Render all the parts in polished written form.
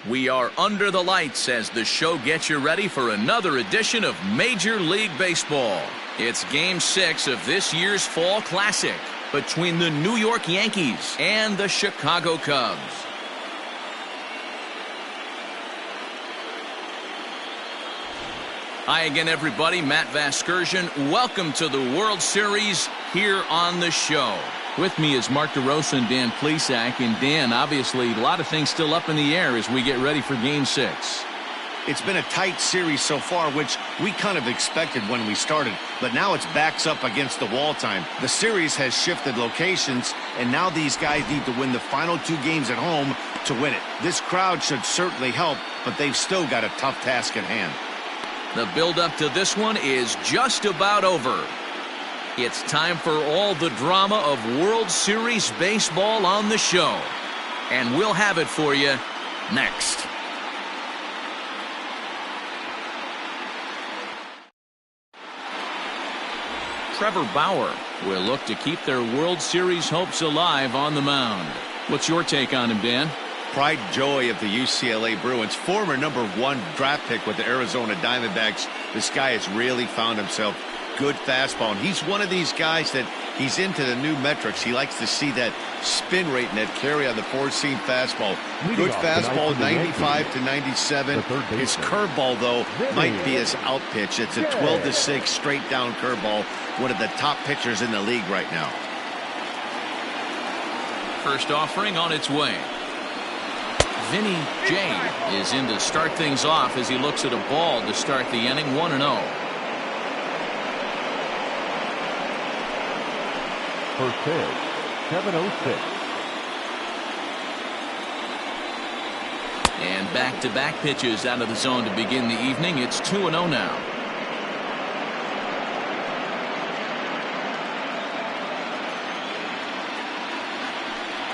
We are under the lights as the show gets you ready for another edition of Major League Baseball. It's Game 6 of this year's Fall Classic between the New York Yankees and the Chicago Cubs. Hi again, everybody. Matt Vasgersian. Welcome to the World Series here on the show. With me is Mark DeRosa and Dan Plesac. And Dan, obviously, a lot of things still up in the air as we get ready for Game 6. It's been a tight series so far, which we kind of expected when we started. But now it's backs up against the wall time. The series has shifted locations, and now these guys need to win the final 2 games at home to win it. This crowd should certainly help, but they've still got a tough task at hand. The build-up to this one is just about over. It's time for all the drama of World Series baseball on the show. And we'll have it for you next. Trevor Bauer will look to keep their World Series hopes alive on the mound. What's your take on him, Dan? Pride and joy of the UCLA Bruins, former #1 draft pick with the Arizona Diamondbacks. This guy has really found himself good fastball, and he's one of these guys that he's into the new metrics. He likes to see that spin rate and that carry on the 4-seam fastball. Good fastball, 95 to 97. His curveball, though, might be his out pitch. It's a 12-6 straight down curveball, one of the top pitchers in the league right now. First offering on its way. Vinny J is in to start things off as he looks at a ball to start the inning, 1-0. First pitch, 7:06. And back-to-back pitches out of the zone to begin the evening. It's 2-0 now.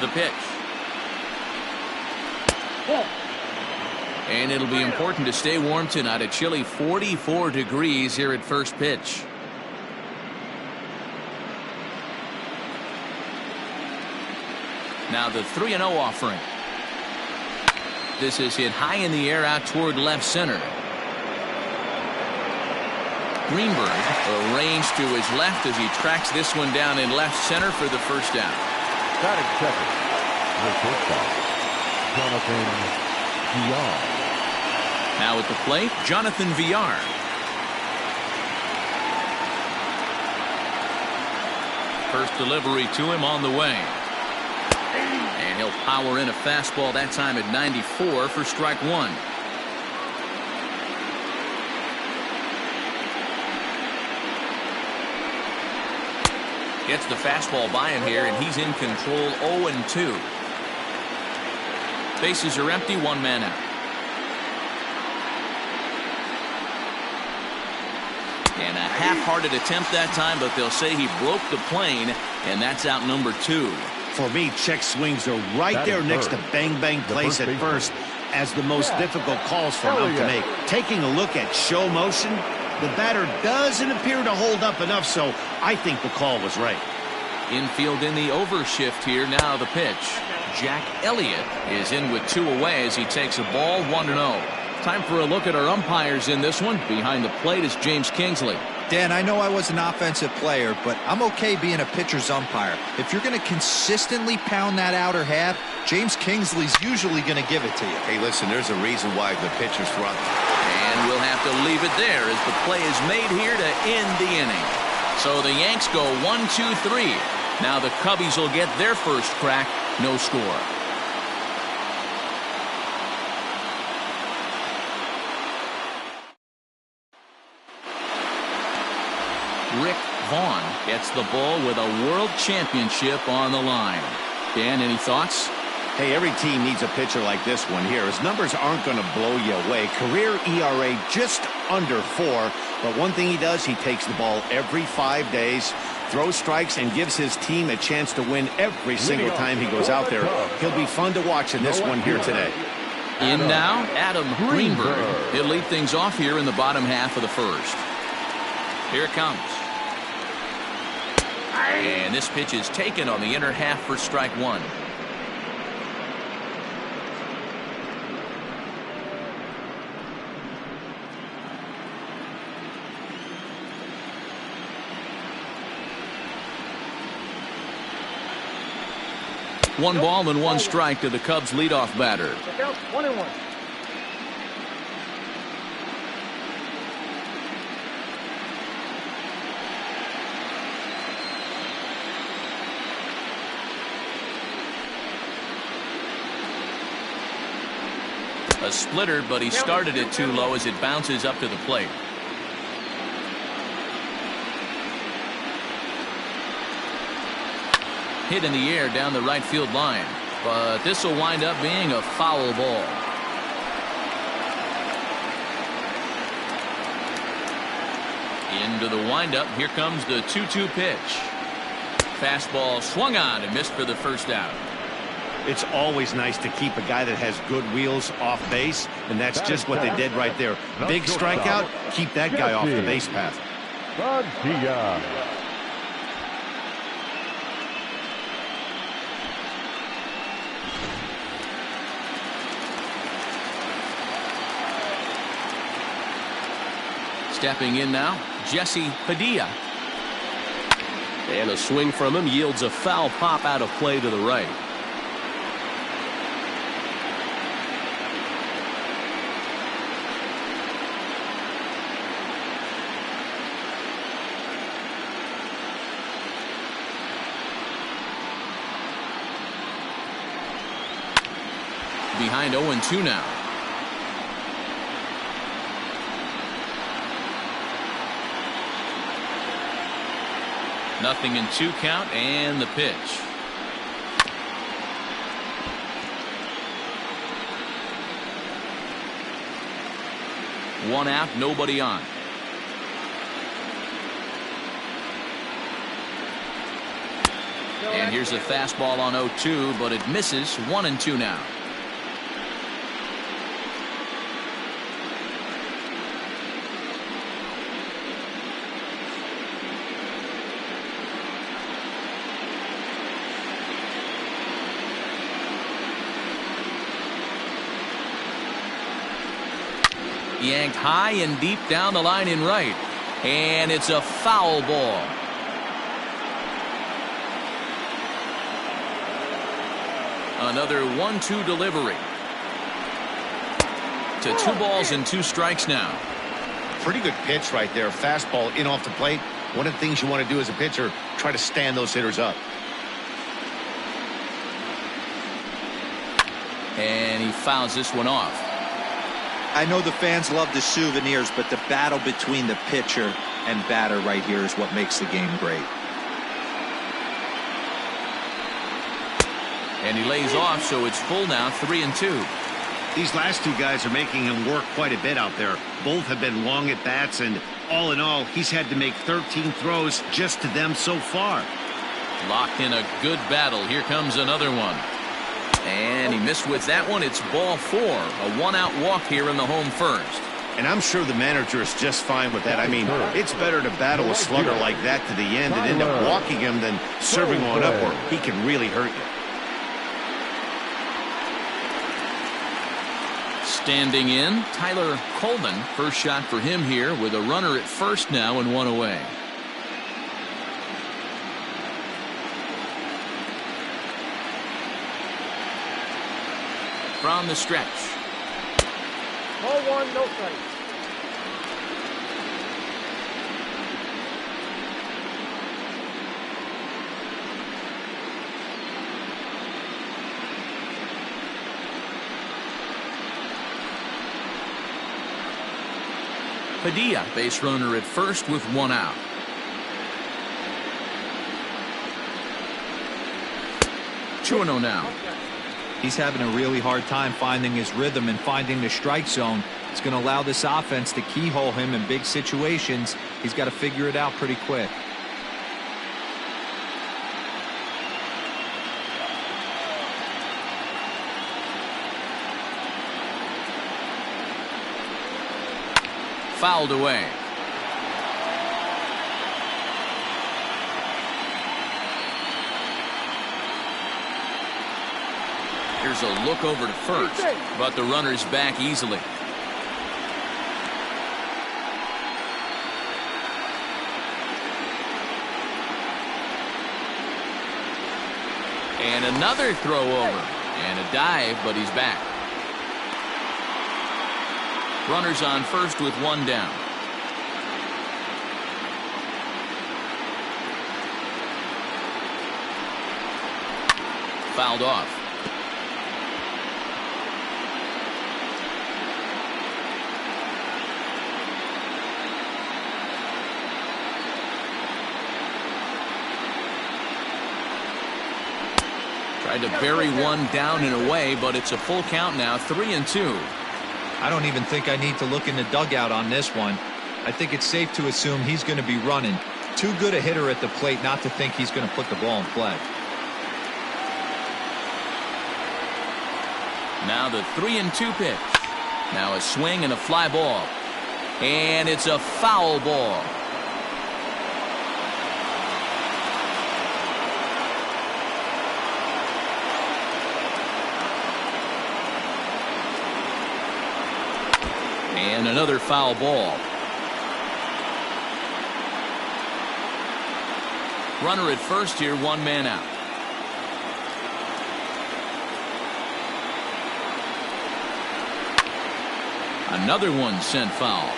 The pitch. And it'll be important to stay warm tonight. A chilly 44 degrees here at first pitch. Now the 3-0 offering. This is hit high in the air out toward left center. Greenberg arranged to his left as he tracks this one down in left center for the first out. Batting second, the shortstop, Jonathan Villar. Now at the plate, Jonathan Villar. First delivery to him on the way. And he'll power in a fastball that time at 94 for strike 1. Gets the fastball by him here, and he's in control, 0-2. Bases are empty, 1 man out. And a half-hearted attempt that time, but they'll say he broke the plane, and that's out number 2. For me, check swings are right there next to bang-bang plays at first as the most difficult calls for him to make. Taking a look at show motion, the batter doesn't appear to hold up enough, so I think the call was right. Infield in the overshift here. Now the pitch. Jack Elliott is in with 2 away as he takes a ball, 1-0. Time for a look at our umpires in this one. Behind the plate is James Kingsley. Dan, I know I was an offensive player, but I'm okay being a pitcher's umpire. If you're going to consistently pound that outer half, James Kingsley's usually going to give it to you. Hey, listen, there's a reason why the pitchers throughout. And we'll have to leave it there as the play is made here to end the inning. So the Yanks go 1-2-3. Now the Cubbies will get their first crack. No score. Rick Vaughn gets the ball with a world championship on the line. Dan, any thoughts? Hey, every team needs a pitcher like this one here. His numbers aren't going to blow you away. Career ERA just under 4. But one thing he does, he takes the ball every 5 days, throws strikes, and gives his team a chance to win every single time he goes out there. He'll be fun to watch in this one here today. In now, Adam Greenberg. He'll lead things off here in the bottom half of the first. Here it comes. And this pitch is taken on the inner half for strike 1. One ball and one strike to the Cubs leadoff batter. 1-1. A splitter, but he started it too low as it bounces up to the plate. Hit in the air down the right field line, but this will wind up being a foul ball. Into the windup. Here comes the 2-2 pitch. Fastball swung on and missed for the first out. It's always nice to keep a guy that has good wheels off base, and that's just what they did right there. Big strikeout, keep that guy off the base path. Stepping in now, Jesse Padilla. And a swing from him yields a foul pop out of play to the right. Behind 0-2 now. Nothing in 2 count and the pitch. One out, nobody on. And here's a fastball on 0-2, but it misses. 1-2 now. Yanked high and deep down the line in right, and it's a foul ball. Another 1-2 delivery. To 2 balls and 2 strikes now. Pretty good pitch right there. Fastball in off the plate. One of the things you want to do as a pitcher, try to stand those hitters up. And he fouls this one off. I know the fans love the souvenirs, but the battle between the pitcher and batter right here is what makes the game great. And he lays off, so it's full now, 3-2. These last 2 guys are making him work quite a bit out there. Both have been long at bats, and all in all, he's had to make 13 throws just to them so far. Locked in a good battle. Here comes another one. And he missed with that one. It's ball 4. A 1-out walk here in the home first. And I'm sure the manager is just fine with that. I mean, it's better to battle a slugger like that to the end and end up walking him than serving one up where he can really hurt you. Standing in, Tyler Coleman. First shot for him here with a runner at first now and 1 away. From the stretch. Ball 1, no strikes. Padilla, base runner at first with 1 out. Two 2-0 now. He's having a really hard time finding his rhythm and finding the strike zone. It's going to allow this offense to keyhole him in big situations. He's got to figure it out pretty quick. Fouled away. Here's a look over to first, but the runner's back easily. And another throw over. And a dive, but he's back. Runners on first with one down. Fouled off. Tried to bury one down and away, but it's a full count now, 3-2. I don't even think I need to look in the dugout on this one. I think it's safe to assume he's going to be running. Too good a hitter at the plate not to think he's going to put the ball in play. Now the 3-2 pitch. Now a swing and a fly ball. And it's a foul ball. And another foul ball. Runner at first here, one man out. Another one sent foul.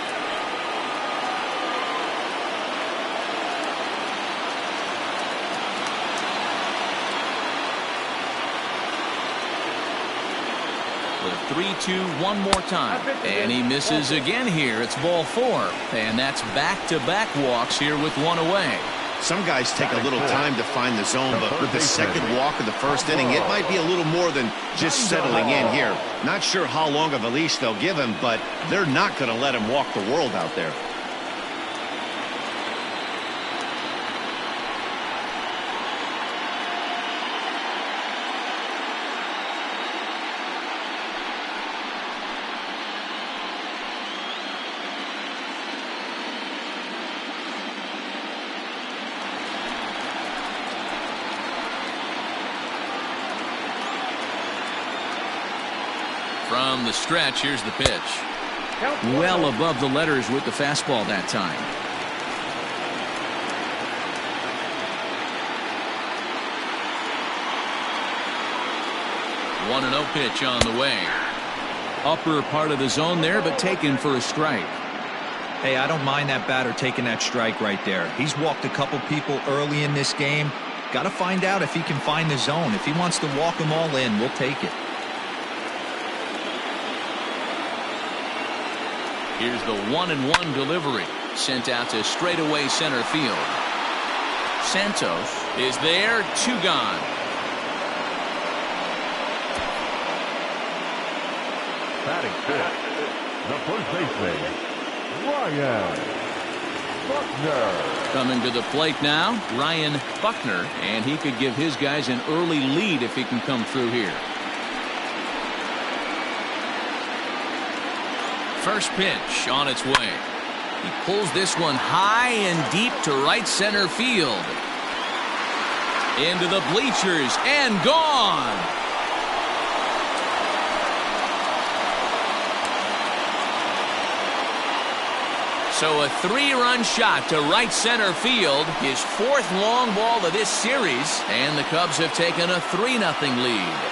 The 3-2 one more time. And he misses again here. It's ball 4. And that's back-to-back walks here with one away. Some guys take a little time to find the zone, but with the second walk of the first inning, it might be a little more than just settling in here. Not sure how long of a leash they'll give him, but they're not going to let him walk the world out there. From the stretch, here's the pitch. Well above the letters with the fastball that time. One 1-0 pitch on the way. Upper part of the zone there, but taken for a strike. Hey, I don't mind that batter taking that strike right there. He's walked a couple people early in this game. Got to find out if he can find the zone. If he wants to walk them all in, we'll take it. Here's the 1-1 delivery. Sent out to straightaway center field. Santos is there. 2 gone. Batting fifth, the first baseman, Ryan Buckner. Coming to the plate now, Ryan Buckner, and he could give his guys an early lead if he can come through here. First pitch on its way. He pulls this one high and deep to right center field. Into the bleachers and gone. So a 3-run shot to right center field, his 4th long ball of this series, and the Cubs have taken a 3-0 lead.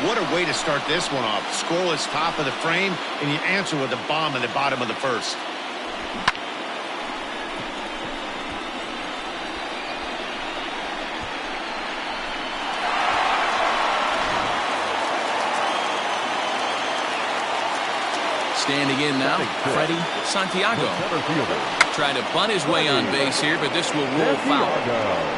What a way to start this one off. Scoreless top of the frame, and you answer with a bomb in the bottom of the first. Standing in now, Freddie Santiago. Trying to bunt his way on base here, but this will rule foul.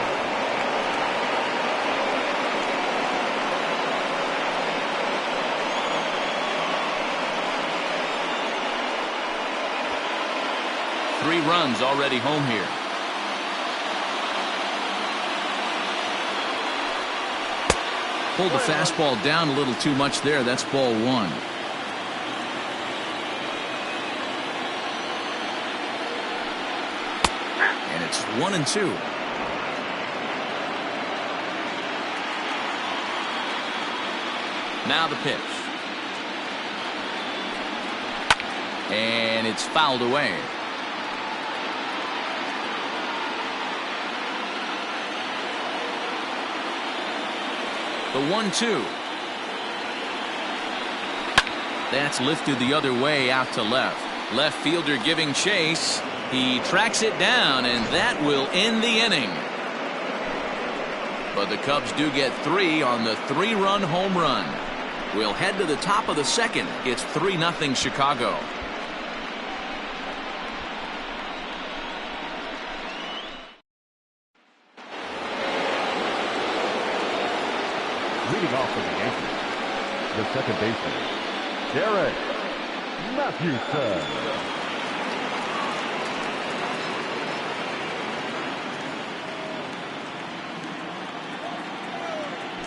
Three runs already home here. Pulled the fastball down a little too much there. That's ball 1. And it's 1-2. Now the pitch. And it's fouled away. The 1-2. That's lifted the other way out to left. Left fielder giving chase. He tracks it down, and that will end the inning. But the Cubs do get 3 on the 3-run home run. We'll head to the top of the second. It's 3-0 Chicago. Leading off for the Yankees, the second baseman, Derek Matthewson.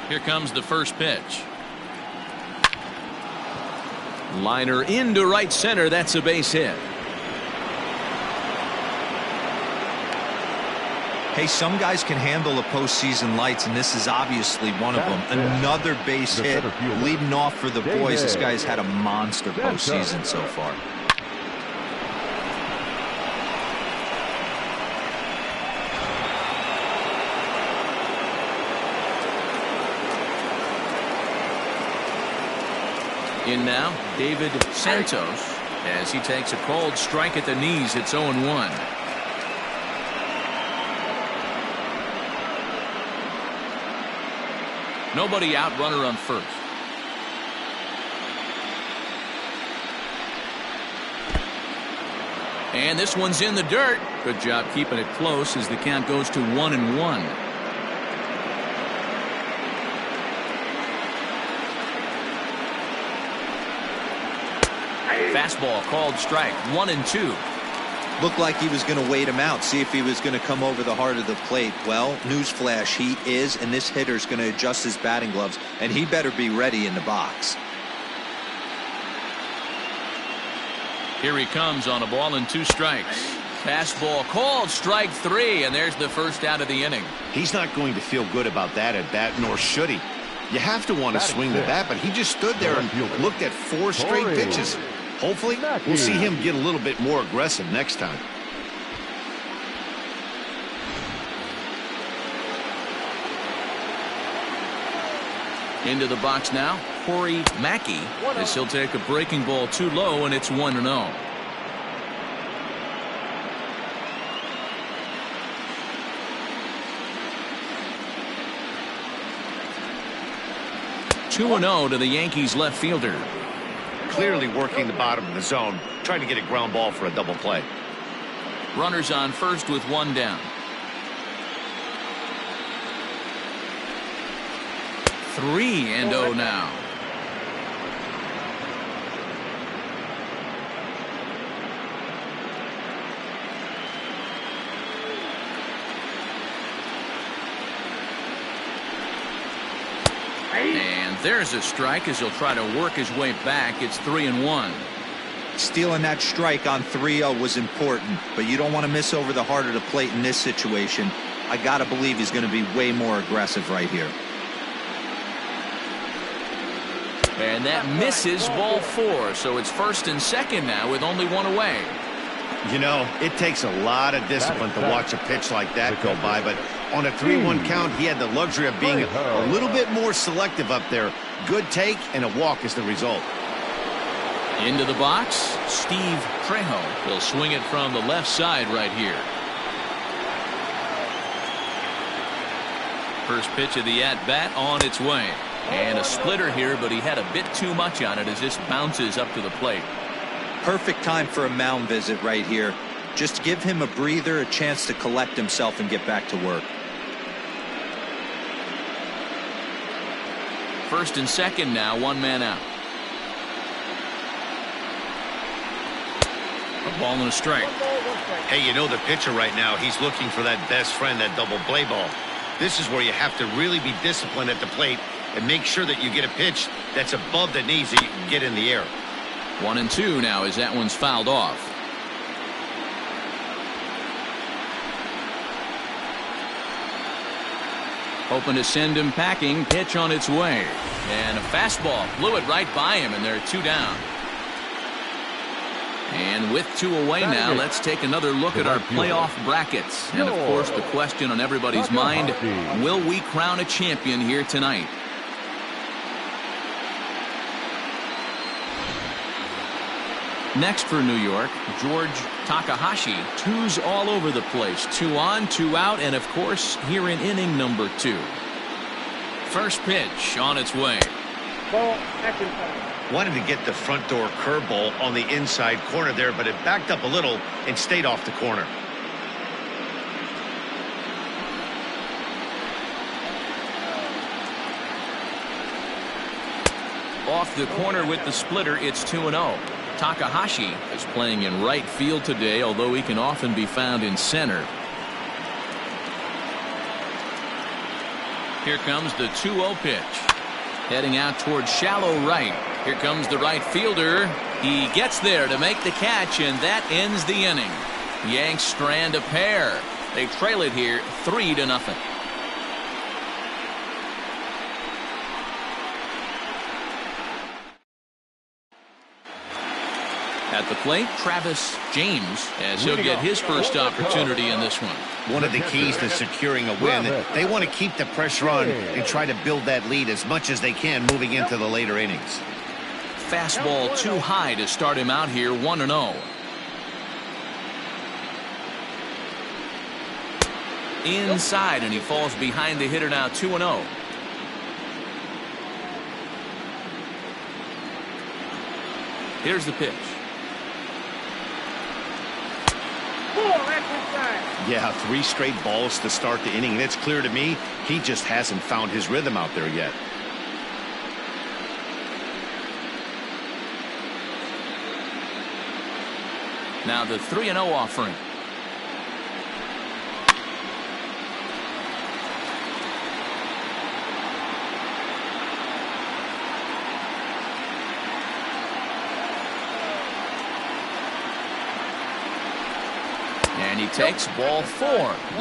Here comes the first pitch. Liner into right center. That's a base hit. Hey, some guys can handle the postseason lights, and this is obviously one of them. Another base hit leading off for the boys. This guy's had a monster postseason so far. In now, David Santos, as he takes a cold strike at the knees. It's 0-1. Nobody out, runner on first. And this one's in the dirt. Good job keeping it close as the count goes to 1-1. Fastball called strike. 1-2. Looked like he was going to wait him out, see if he was going to come over the heart of the plate. Well, newsflash, he is, and this hitter's going to adjust his batting gloves, and he better be ready in the box. Here he comes on a ball and 2 strikes. Fastball called strike 3, and there's the first out of the inning. He's not going to feel good about that at bat, nor should he. You have to want to swing the bat, but he just stood there and looked at 4 straight pitches. Hopefully, we'll see him get a little bit more aggressive next time. Into the box now, Corey Mackey, as he'll take a breaking ball too low, and it's 1-0. (2-0) to the Yankees left fielder. Clearly working the bottom of the zone, trying to get a ground ball for a double play. Runners on first with 1 down. 3-0 now. And there's a strike as he'll try to work his way back. It's 3-1. Stealing that strike on 3-0 was important, but you don't want to miss over the heart of the plate in this situation. I got to believe he's going to be way more aggressive right here. And that misses, ball 4. So it's first and second now with only 1 away. You know, it takes a lot of discipline to watch a pitch like that go by, but on a 3-1 count, he had the luxury of being a little bit more selective up there. Good take, and a walk is the result. Into the box, Steve Trejo. He'll swing it from the left side right here. First pitch of the at-bat on its way. And a splitter here, but he had a bit too much on it as this bounces up to the plate. Perfect time for a mound visit right here. Just give him a breather, a chance to collect himself and get back to work. First and second now, 1 man out. A ball and a strike. Hey, you know the pitcher right now, he's looking for that best friend, that double play ball. This is where you have to really be disciplined at the plate and make sure that you get a pitch that's above the knees that you can get in the air. 1-2 now as that one's fouled off. Hoping to send him packing. Pitch on its way. And a fastball blew it right by him, and they're 2 down. And with 2 away now, let's take another look at our playoff brackets. And, of course, the question on everybody's mind, will we crown a champion here tonight? Next for New York, George Takahashi. 2s all over the place. 2 on, 2 out, and, of course, here in inning number 2. First pitch on its way. Ball, action time. Wanted to get the front door curveball on the inside corner there, but it backed up a little and stayed off the corner. Off the corner with the splitter, it's 2-0. Takahashi is playing in right field today, although he can often be found in center. Here comes the 2-0 pitch. Heading out towards shallow right. Here comes the right fielder. He gets there to make the catch, and that ends the inning. Yanks strand a pair. They trail it here 3-0. At the plate, Travis James, as he'll get his first opportunity in this one. One of the keys to securing a win, they want to keep the pressure on and try to build that lead as much as they can moving into the later innings. Fastball too high to start him out here, 1-0. Inside, and he falls behind the hitter now, 2-0. Here's the pitch. Yeah, 3 straight balls to start the inning. And it's clear to me he just hasn't found his rhythm out there yet. Now the 3-0 offering. And he takes ball 4.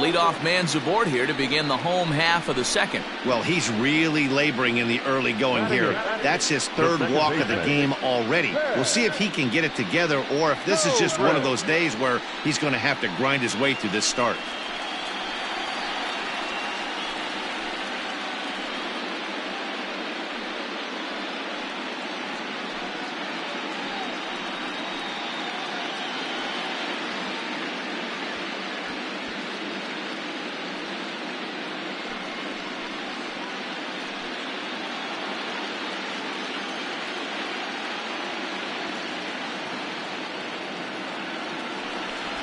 Leadoff man's aboard here to begin the home half of the second. Well, he's really laboring in the early going here. That's his 3rd walk of the game already. We'll see if he can get it together or if this is just one of those days where he's going to have to grind his way through this start.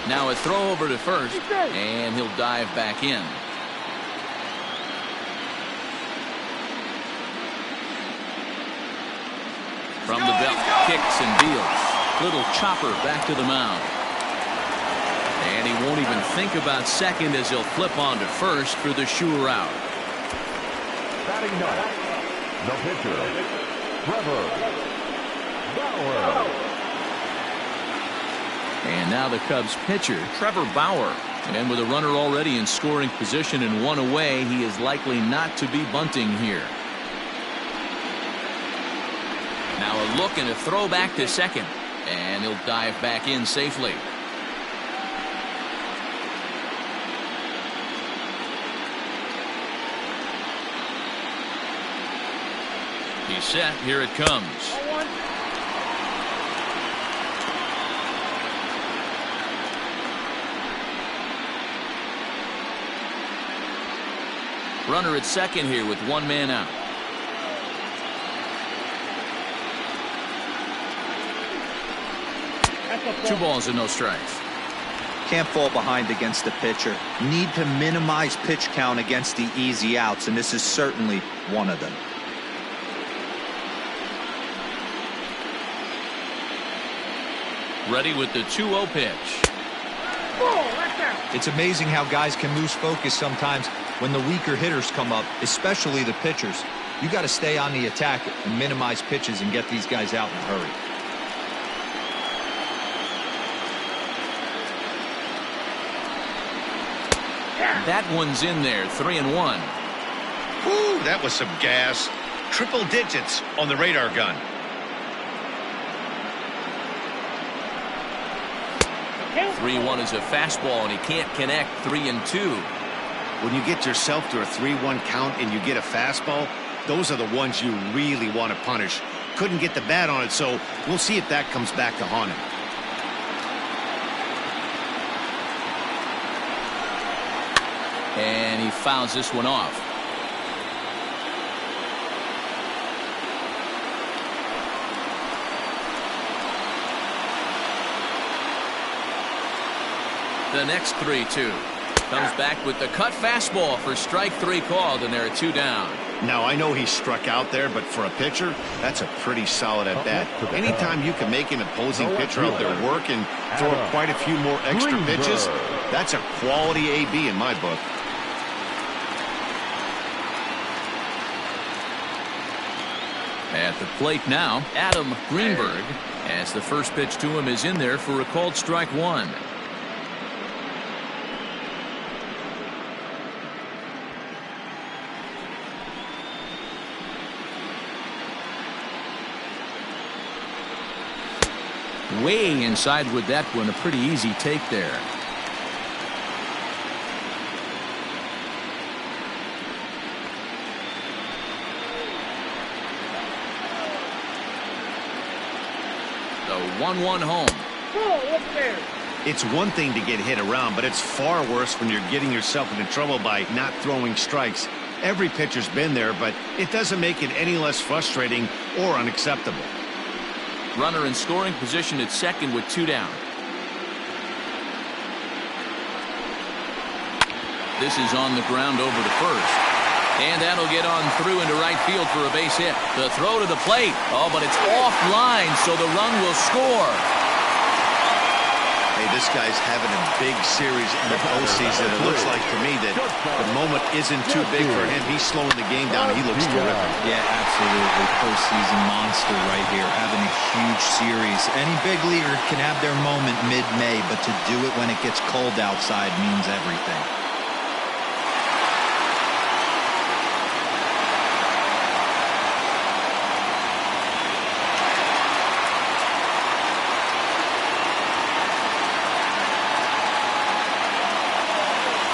Now a throw over to first, and he'll dive back in. From the belt, kicks and deals. Little chopper back to the mound. And he won't even think about second as he'll flip on to first for the sure out. Batting ninth, the pitcher, Trevor Bauer. And now the Cubs pitcher, Trevor Bauer. And with a runner already in scoring position and 1 away, he is likely not to be bunting here. Now a look and a throw back to second. And he'll dive back in safely. He's set. Here it comes. Runner at second here with 1 man out. Two balls and no strikes. Can't fall behind against the pitcher. Need to minimize pitch count against the easy outs, and this is certainly one of them. Ready with the 2-0 pitch. It's amazing how guys can lose focus sometimes when the weaker hitters come up, especially the pitchers. You got to stay on the attack and minimize pitches and get these guys out in a hurry. That one's in there, 3-1. Whew, that was some gas. Triple digits on the radar gun. 3-1 is a fastball, and he can't connect. 3-2. When you get yourself to a 3-1 count and you get a fastball, those are the ones you really want to punish. Couldn't get the bat on it, so we'll see if that comes back to haunt him. And he fouls this one off. The next 3-2. Comes back with the cut fastball for strike 3 called, and there are 2 down. Now, I know he struck out there, but for a pitcher, that's a pretty solid at-bat. Anytime you can make an opposing pitcher out there work and throw quite a few more extra pitches, that's a quality AB in my book. At the plate now, Adam Greenberg, as the first pitch to him is in there for a called strike 1. Way inside with that one, a pretty easy take there. The 1-1 home. It's one thing to get hit around, but it's far worse when you're getting yourself into trouble by not throwing strikes. Every pitcher's been there, but it doesn't make it any less frustrating or unacceptable. Runner in scoring position at second with 2 down. This is on the ground over to first. And that'll get on through into right field for a base hit. The throw to the plate. Oh, but it's offline, so the run will score. Hey, this guy's having a big series in the postseason. It looks like to me that the moment isn't too big for him. He's slowing the game down. He looks terrific. Yeah, absolutely. Postseason monster right here, having a huge series. Any big leaguer can have their moment mid-May, but to do it when it gets cold outside means everything.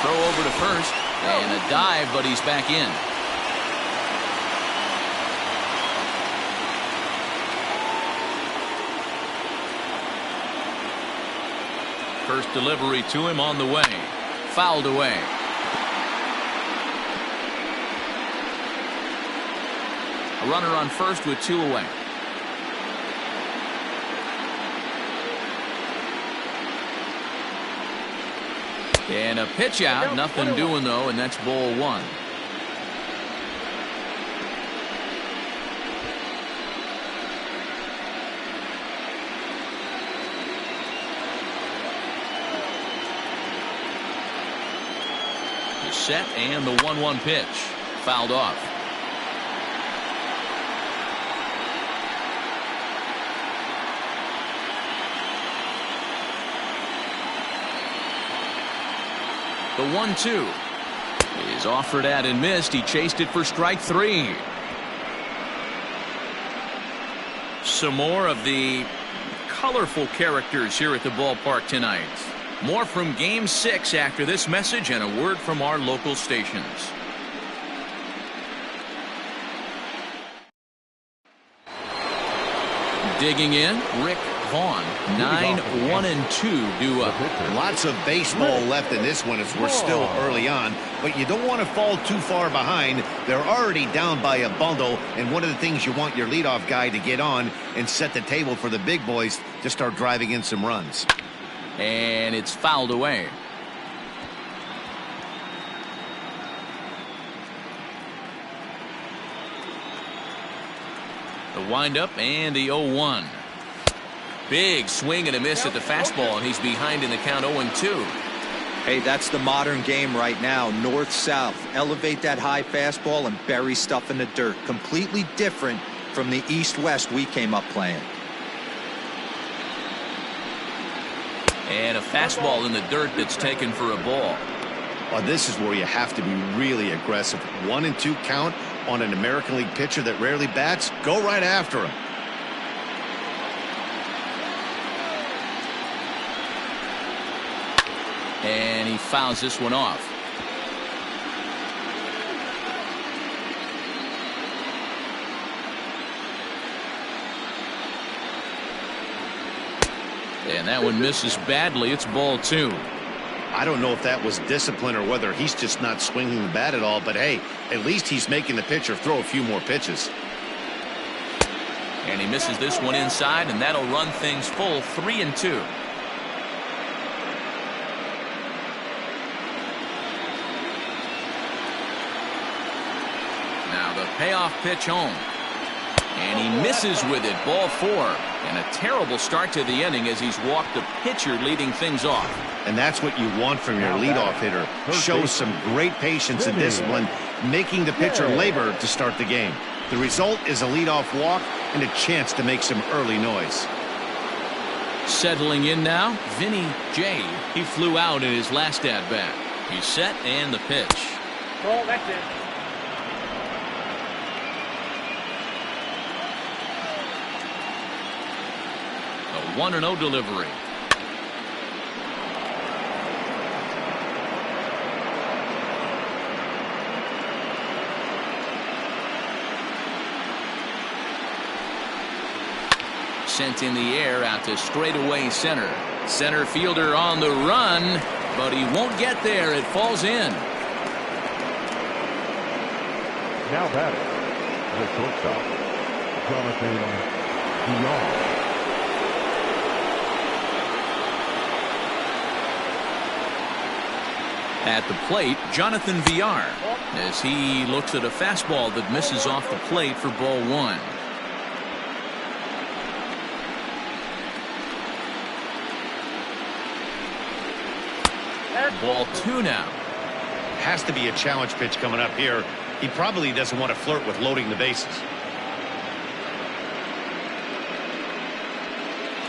Throw over to first, and a dive, but he's back in. First delivery to him on the way. Fouled away. A runner on first with 2 away. And a pitch out, nothing doing though, and that's ball 1. The set and the 1-1 pitch. Fouled off. The 1-2 is offered at and missed. He chased it for strike 3. Some more of the colorful characters here at the ballpark tonight. More from Game 6 after this message and a word from our local stations. Digging in, Rick Vaughn. 9-1-2 due up. Lots of baseball left in this one as we're still early on, but you don't want to fall too far behind. They're already down by a bundle, and one of the things you want your leadoff guy to get on and set the table for the big boys to start driving in some runs. And it's fouled away. The windup and the 0-1. Big swing and a miss at the fastball, and he's behind in the count 0-2. Hey, that's the modern game right now. North-south. Elevate that high fastball and bury stuff in the dirt. Completely different from the east-west we came up playing. And a fastball in the dirt that's taken for a ball. Well, this is where you have to be really aggressive. 1-2 count on an American League pitcher that rarely bats. Go right after him. And he fouls this one off. And that one misses badly. It's ball 2. I don't know if that was discipline or whether he's just not swinging the bat at all, but hey, at least he's making the pitcher throw a few more pitches. And he misses this one inside, and that'll run things full 3-2. Now the payoff pitch home. And he misses with it. Ball 4. And a terrible start to the inning as he's walked the pitcher leading things off. And that's what you want from your leadoff hitter. Shows some great patience and discipline, making the pitcher labor to start the game. The result is a leadoff walk and a chance to make some early noise. Settling in now, Vinny J. He flew out in his last at-bat. He's set and the pitch. Ball, that's it. A 1-0 delivery. Sent in the air out to straightaway center. Center fielder on the run, but he won't get there. It falls in. Now batting, the shortstop, Jonathan Villar. At the plate, Jonathan Villar, as he looks at a fastball that misses off the plate for ball 1. Ball 2 now. Has to be a challenge pitch coming up here. He probably doesn't want to flirt with loading the bases.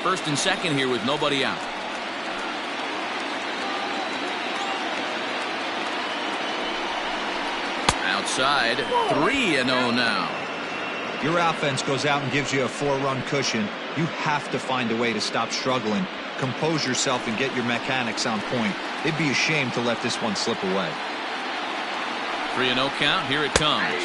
First and second here with nobody out. Outside, 3-0 now. Your offense goes out and gives you a 4-run cushion. You have to find a way to stop struggling. Compose yourself and get your mechanics on point. It'd be a shame to let this one slip away. 3-0 count. Here it comes.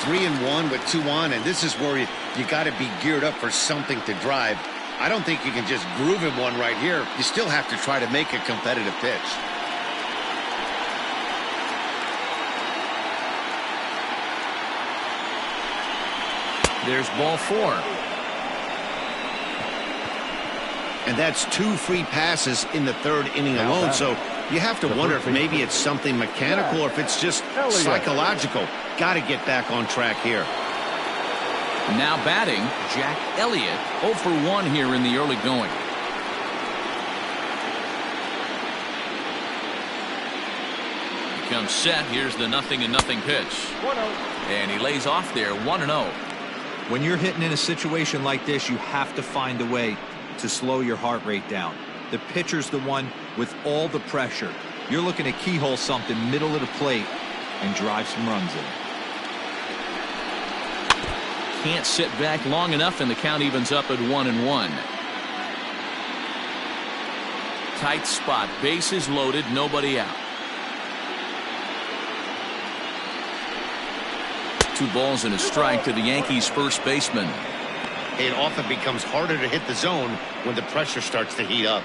3-1 with 2 on, and this is where you got to be geared up for something to drive. I don't think you can just groove him one right here. You still have to try to make a competitive pitch. There's ball 4. And that's 2 free passes in the 3rd inning alone. So you have to wonder if maybe it's something mechanical or if it's just psychological. Got to get back on track here. Now batting, Jack Elliott, 0 for 1 here in the early going. He comes set. Here's the 0-0 pitch. 1-0. And he lays off there, 1-0. When you're hitting in a situation like this, you have to find a way to slow your heart rate down. The pitcher's the one with all the pressure. You're looking to keyhole something middle of the plate and drive some runs in. Can't sit back long enough, and the count evens up at 1-1. Tight spot, bases loaded, nobody out. 2 balls and a strike to the Yankees first baseman. It often becomes harder to hit the zone when the pressure starts to heat up.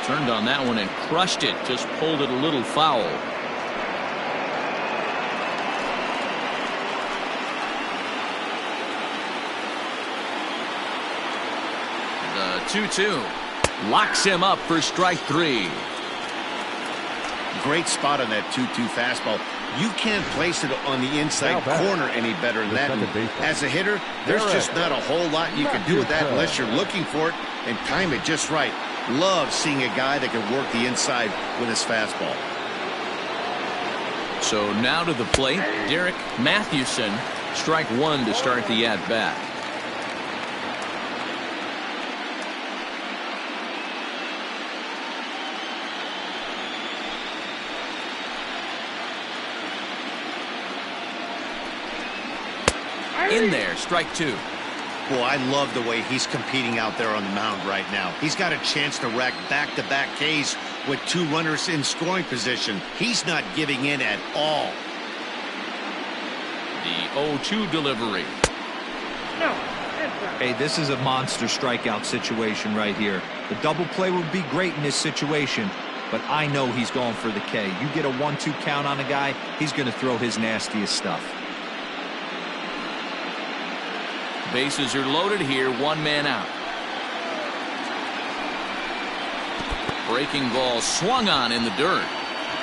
Turned on that one and crushed it. Just pulled it a little foul. The 2-2 locks him up for strike 3. Great spot on that 2-2 fastball. You can't place it on the inside corner any better than that. And as a hitter, there's just not a whole lot you can do with that unless you're looking for it and time it just right. Love seeing a guy that can work the inside with his fastball. So now to the plate, Derek Mathewson. Strike 1 to start the at-bat. In there, strike two. Boy, I love the way he's competing out there on the mound right now. He's got a chance to rack back-to-back Ks with 2 runners in scoring position. He's not giving in at all. The 0-2 delivery. No. Hey, this is a monster strikeout situation right here. The double play would be great in this situation, but I know he's going for the K. You get a 1-2 count on a guy, he's going to throw his nastiest stuff. Bases are loaded here, 1 man out. Breaking ball swung on in the dirt.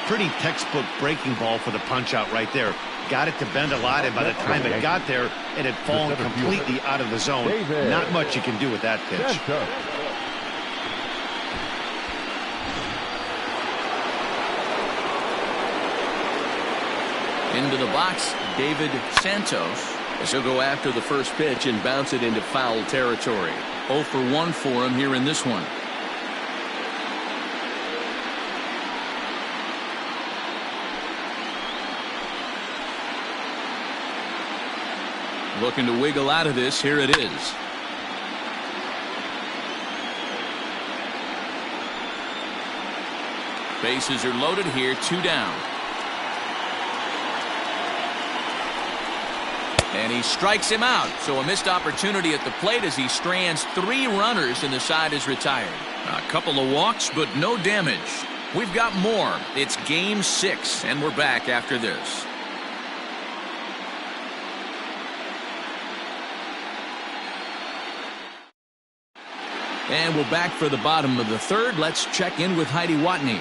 Pretty textbook breaking ball for the punch out right there. Got it to bend a lot, and by the time it got there, it had fallen completely out of the zone. Not much you can do with that pitch. Into the box, David Santos, as he'll go after the first pitch and bounce it into foul territory. 0 for 1 for him here in this one. Looking to wiggle out of this. Here it is. Bases are loaded here, 2 down. And he strikes him out. So a missed opportunity at the plate as he strands 3 runners and the side is retired. A couple of walks, but no damage. We've got more. It's game 6, and we're back after this. And we're back for the bottom of the 3rd. Let's check in with Heidi Watney.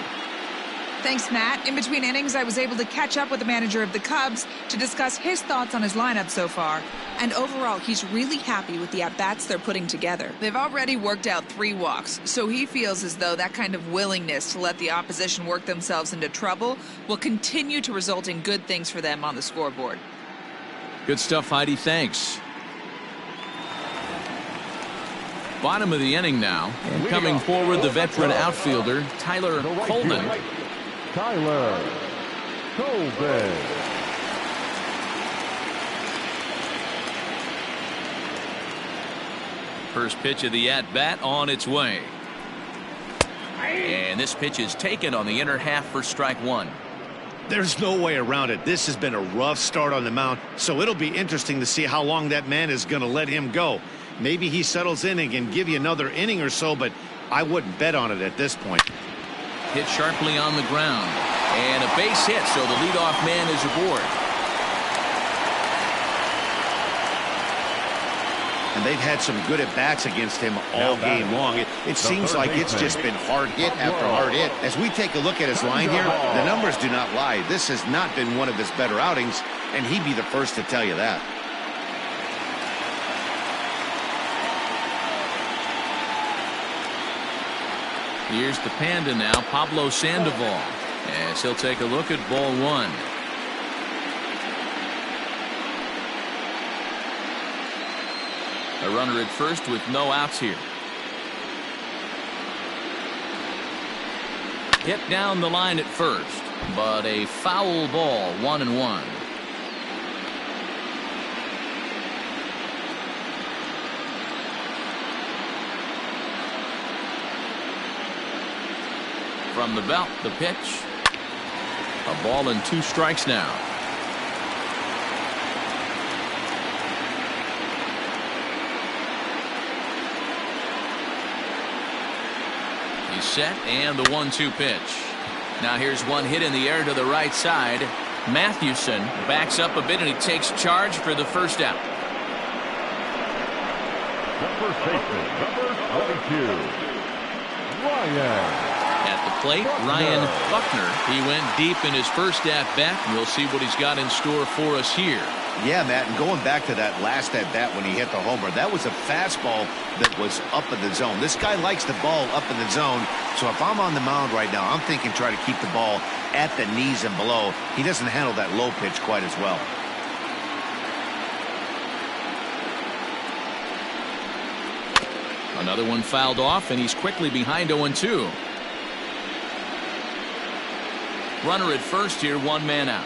Thanks, Matt. In between innings, I was able to catch up with the manager of the Cubs to discuss his thoughts on his lineup so far. And overall, he's really happy with the at-bats they're putting together. They've already worked out 3 walks, so he feels as though that kind of willingness to let the opposition work themselves into trouble will continue to result in good things for them on the scoreboard. Good stuff, Heidi. Thanks. Bottom of the inning now. And coming forward, the veteran outfielder, Tyler Colden. Tyler Colden. First pitch of the at-bat on its way. And this pitch is taken on the inner half for strike 1. There's no way around it. This has been a rough start on the mound, so it'll be interesting to see how long that man is going to let him go. Maybe he settles in and can give you another inning or so, but I wouldn't bet on it at this point. Hit sharply on the ground. And a base hit, so the leadoff man is aboard. And they've had some good at-bats against him all game long. It seems like it's just been hard hit after hard hit. As we take a look at his line here, the numbers do not lie. This has not been one of his better outings, and he'd be the first to tell you that. Here's the Panda now, Pablo Sandoval, as he'll take a look at ball 1. A runner at first with no outs here. Hit down the line at first, but a foul ball, 1-1. From the belt, the pitch. A ball and 2 strikes now. He's set, and the 1-2 pitch. Now here's one hit in the air to the right side. Mathewson backs up a bit, and he takes charge for the first out. The first baseman, number 22, Ryan. At the plate, Ryan Buckner. He went deep in his first at-bat. We'll see what he's got in store for us here. Yeah, Matt, and going back to that last at-bat when he hit the homer, that was a fastball that was up in the zone. This guy likes the ball up in the zone, so if I'm on the mound right now, I'm thinking try to keep the ball at the knees and below. He doesn't handle that low pitch quite as well. Another one fouled off, and he's quickly behind 0-2. Runner at first here, 1 man out.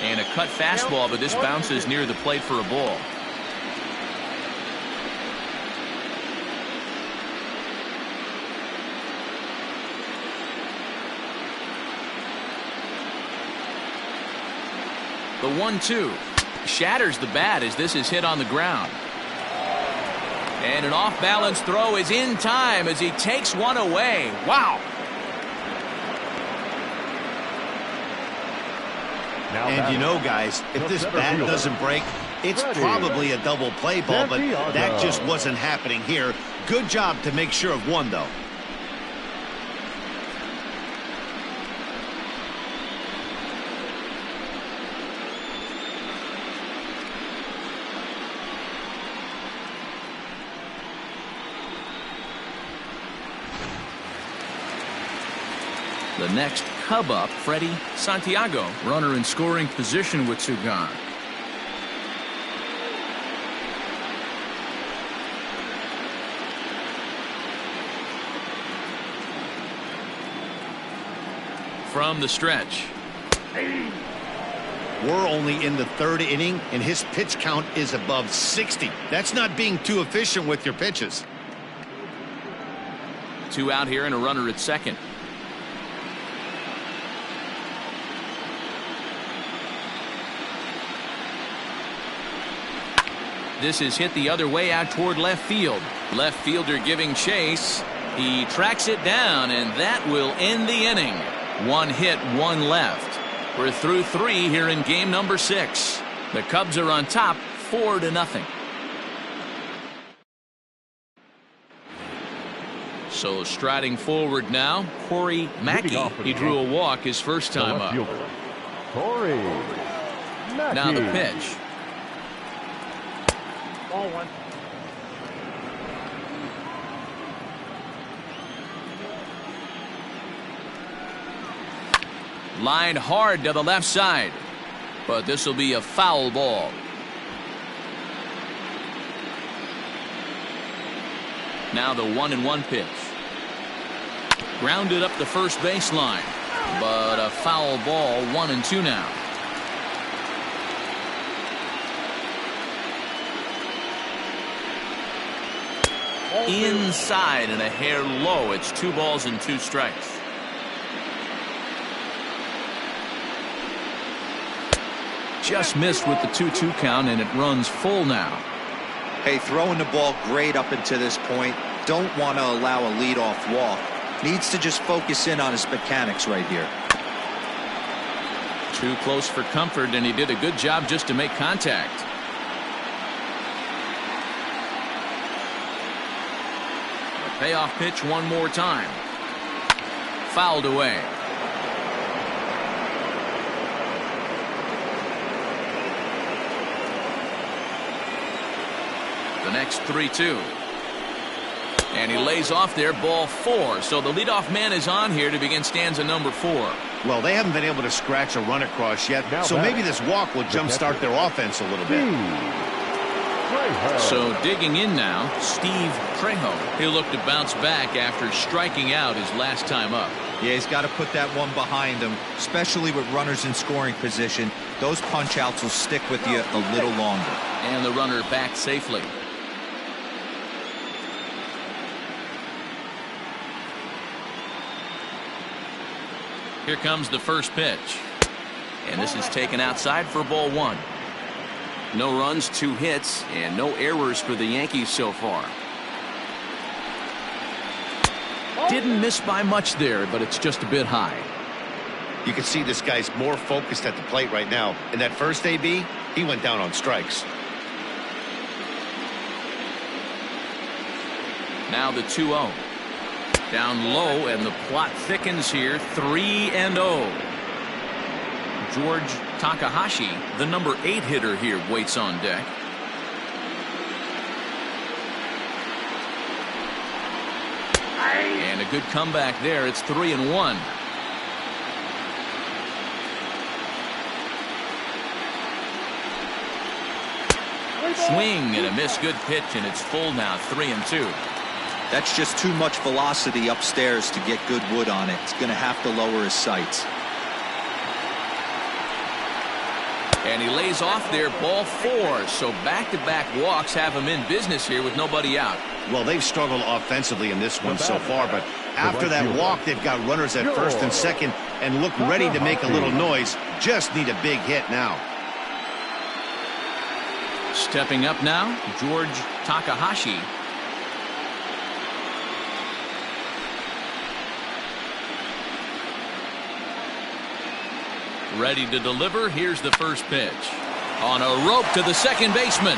And a cut fastball, but this bounces near the plate for a ball. The 1-2 shatters the bat as this is hit on the ground. And an off-balance throw is in time as he takes one away. Wow. And you know, guys, if this bat doesn't break, it's probably a double play ball, but that just wasn't happening here. Good job to make sure of one, though. The next Cub up, Freddie Santiago, runner in scoring position with two gone. From the stretch. We're only in the third inning, and his pitch count is above 60. That's not being too efficient with your pitches. Two out here and a runner at second. This is hit the other way out toward left field. Left fielder giving chase. He tracks it down, and that will end the inning. One hit, one left. We're through three here in game number 6. The Cubs are on top 4-0. So striding forward now, Corey Mackey. He drew a walk his first time up. Corey Mackey. Now the pitch. Ball 1. Lined hard to the left side, but this will be a foul ball. Now the 1-1 pitch. Grounded up the first baseline, but a foul ball. 1-2 now. Inside and a hair low. It's 2 balls and 2 strikes. Just missed with the 2-2 count, and it runs full now. Hey, throwing the ball great up until this point. Don't want to allow a leadoff walk. Needs to just focus in on his mechanics right here. Too close for comfort, and he did a good job just to make contact. A payoff pitch one more time. Fouled away. The next 3-2. And he lays off there, ball 4. So the leadoff man is on here to begin stanza number 4. Well, they haven't been able to scratch a run across yet, so maybe this walk will jumpstart their offense a little bit. So digging in now, Steve Trejo. He'll look to bounce back after striking out his last time up. Yeah, he's got to put that one behind him, especially with runners in scoring position. Those punch outs will stick with you a little longer. And the runner back safely. Here comes the first pitch. And this is taken outside for ball 1. No runs, 2 hits, and no errors for the Yankees so far. Didn't miss by much there, but it's just a bit high. You can see this guy's more focused at the plate right now. In that first AB, he went down on strikes. Now the 2-0. Down low, and the plot thickens here. 3-0. George Takahashi, the number 8 hitter here, waits on deck. And a good comeback there. It's 3-1. Swing and a miss. Good pitch, and it's full now. 3-2. That's just too much velocity upstairs to get good wood on it. It's going to have to lower his sights. And he lays off there, ball 4. So back-to-back walks have him in business here with nobody out. Well, they've struggled offensively in this one so far, but after that walk, they've got runners at first and second and look ready to make a little noise. Just need a big hit now. Stepping up now, George Takahashi. Ready to deliver. Here's the first pitch. On a rope to the second baseman.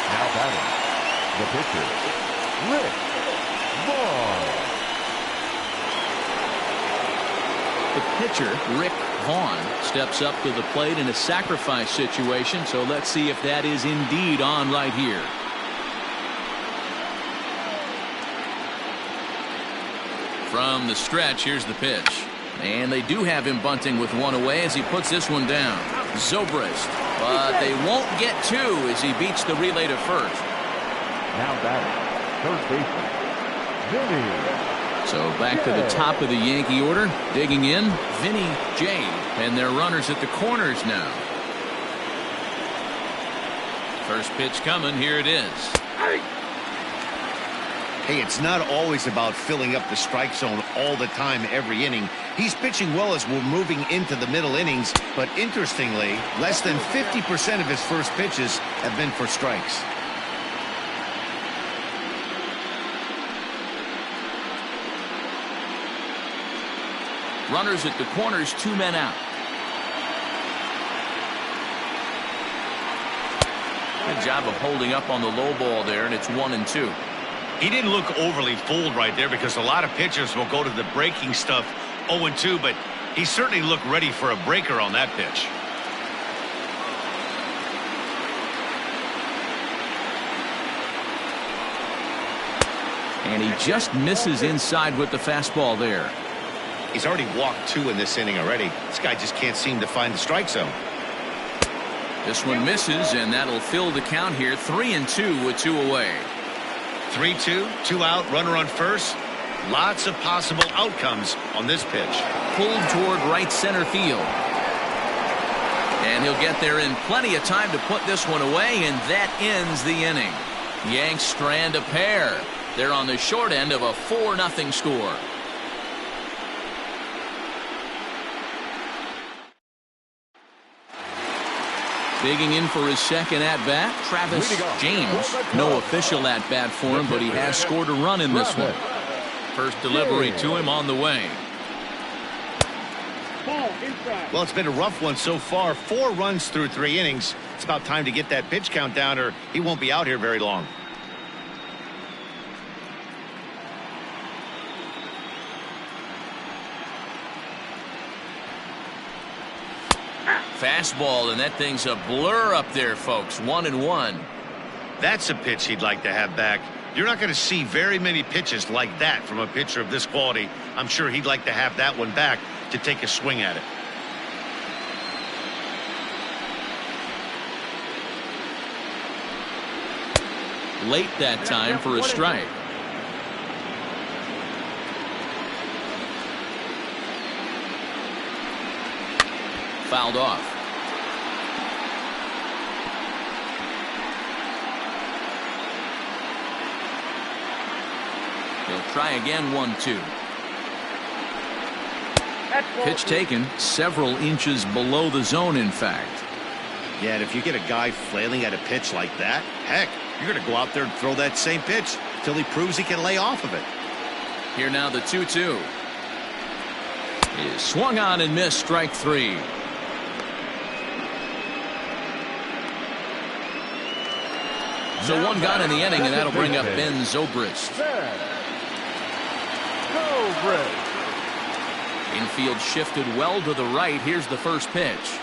Now batting, the pitcher, Rick Vaughn. The pitcher, Rick Vaughn, steps up to the plate in a sacrifice situation. So let's see if that is indeed on right here. From the stretch, here's the pitch. And they do have him bunting with one away as he puts this one down. Zobrist. But they won't get 2 as he beats the relay to first. Now batting, third baseman, Vinny. So back to the top of the Yankee order. Digging in, Vinny J. And their runners at the corners now. First pitch coming. Here it is. Hey, it's not always about filling up the strike zone all the time every inning. He's pitching well as we're moving into the middle innings, but interestingly, less than 50% of his first pitches have been for strikes. Runners at the corners, 2 men out. Good job of holding up on the low ball there, and it's 1-2. He didn't look overly fooled right there because a lot of pitchers will go to the breaking stuff 0-2, but he certainly looked ready for a breaker on that pitch. And he just misses inside with the fastball there. He's already walked 2 in this inning already. This guy just can't seem to find the strike zone. This one misses, and that'll fill the count here. 3-2 with 2 away. 3-2, 2 out, runner on first. Lots of possible outcomes on this pitch. Pulled toward right center field. And he'll get there in plenty of time to put this one away, and that ends the inning. Yanks strand a pair. They're on the short end of a 4-0 score. Digging in for his second at-bat, Travis James. No official at-bat for him, but he has scored a run in this one. First delivery to him on the way. Well, it's been a rough one so far. 4 runs through 3 innings. It's about time to get that pitch count down, or he won't be out here very long. Fastball, and that thing's a blur up there, folks. 1-1. That's a pitch he'd like to have back. You're not going to see very many pitches like that from a pitcher of this quality. I'm sure he'd like to have that one back to take a swing at it. Late that time for a strike. Fouled off. He'll try again. 1-2. Pitch taken several inches below the zone, in fact. Yeah, and if you get a guy flailing at a pitch like that, heck, you're going to go out there and throw that same pitch till he proves he can lay off of it. Here now the 2-2. Is swung on and missed. Strike 3. So 1 gone in the inning, and that'll bring up Ben Zobrist. Infield shifted well to the right. Here's the first pitch.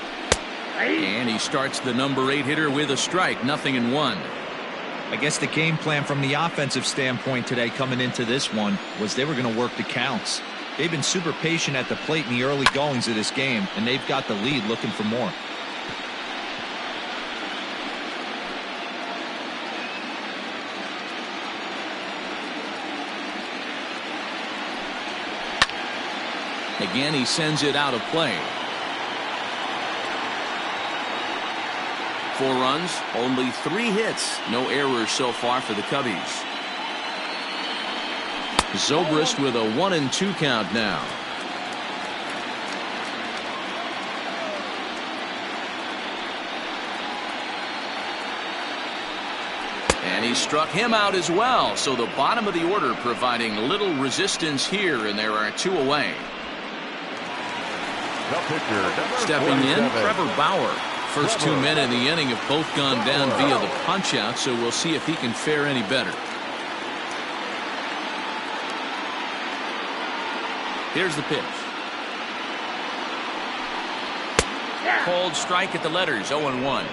And he starts the number 8 hitter with a strike. 0-1. I guess the game plan from the offensive standpoint today coming into this one was they were going to work the counts. They've been super patient at the plate in the early goings of this game, and they've got the lead looking for more. Again, he sends it out of play. 4 runs, only 3 hits. No errors so far for the Cubbies. Zobrist with a 1-2 count now. And he struck him out as well. So the bottom of the order providing little resistance here, and there are 2 away. Stepping in, Trevor Bauer. First 2 men in the inning have both gone down via the punch-out, so we'll see if he can fare any better. Here's the pitch. Cold strike at the letters, 0-1.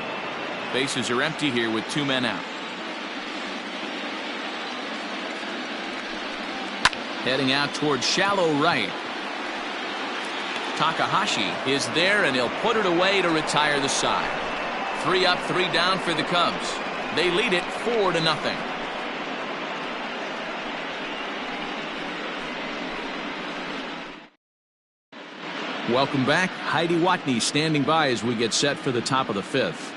Bases are empty here with 2 men out. Heading out towards shallow right. Takahashi is there, and he'll put it away to retire the side. 3 up, 3 down for the Cubs. They lead it 4-0. Welcome back. Heidi Watney standing by as we get set for the top of the 5th.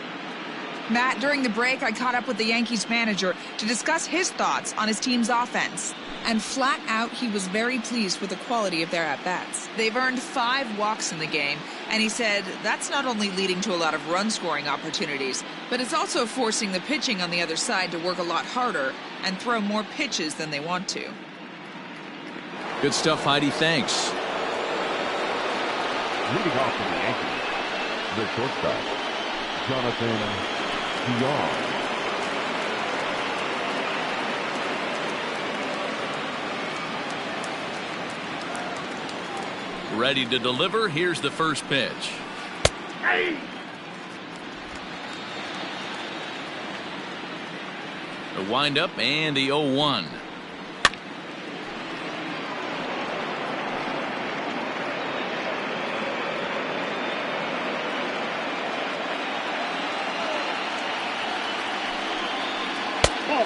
Matt, during the break, I caught up with the Yankees manager to discuss his thoughts on his team's offense. And flat out, he was very pleased with the quality of their at-bats. They've earned 5 walks in the game, and he said that's not only leading to a lot of run-scoring opportunities, but it's also forcing the pitching on the other side to work a lot harder and throw more pitches than they want to. Good stuff, Heidi. Thanks. Leading off for the Yankees, the shortstop, Jonathan Dion. Ready to deliver. Here's the first pitch. Hey! The windup and the 0-1. Ball.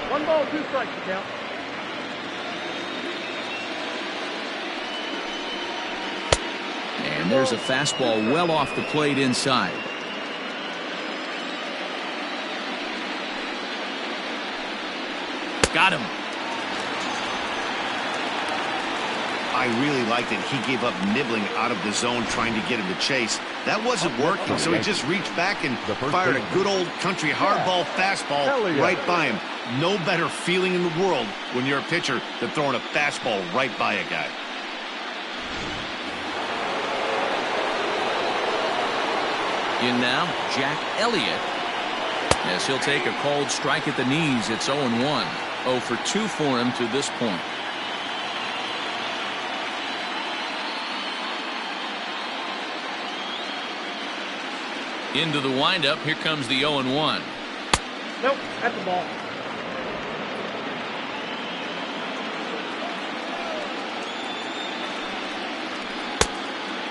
1 ball, 2 strikes to count. And there's a fastball well off the plate inside. Got him. I really liked it. He gave up nibbling out of the zone trying to get him to chase. That wasn't working, so he just reached back and fired a good old country hardball fastball right by him. No better feeling in the world when you're a pitcher than throwing a fastball right by a guy. In now, Jack Elliott. As he'll take a cold strike at the knees, it's 0-1. 0 for 2 for him to this point. Into the windup. Here comes the 0-1. Nope, that's the ball.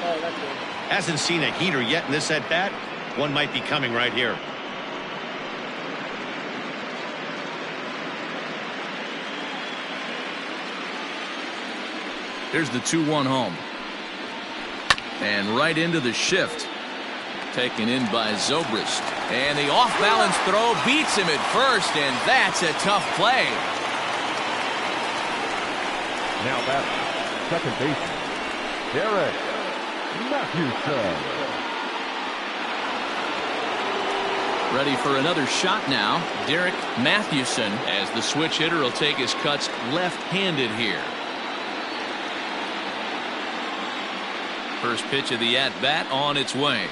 Oh, that's it. Hasn't seen a heater yet in this at-bat. One might be coming right here. Here's the 2-1 home. And right into the shift. Taken in by Zobrist. And the off-balance throw beats him at first, and that's a tough play. Now back, second baseman, Derek Matthewson. Ready for another shot now. Derek Matthewson, as the switch hitter, will take his cuts left-handed here. First pitch of the at-bat on its way.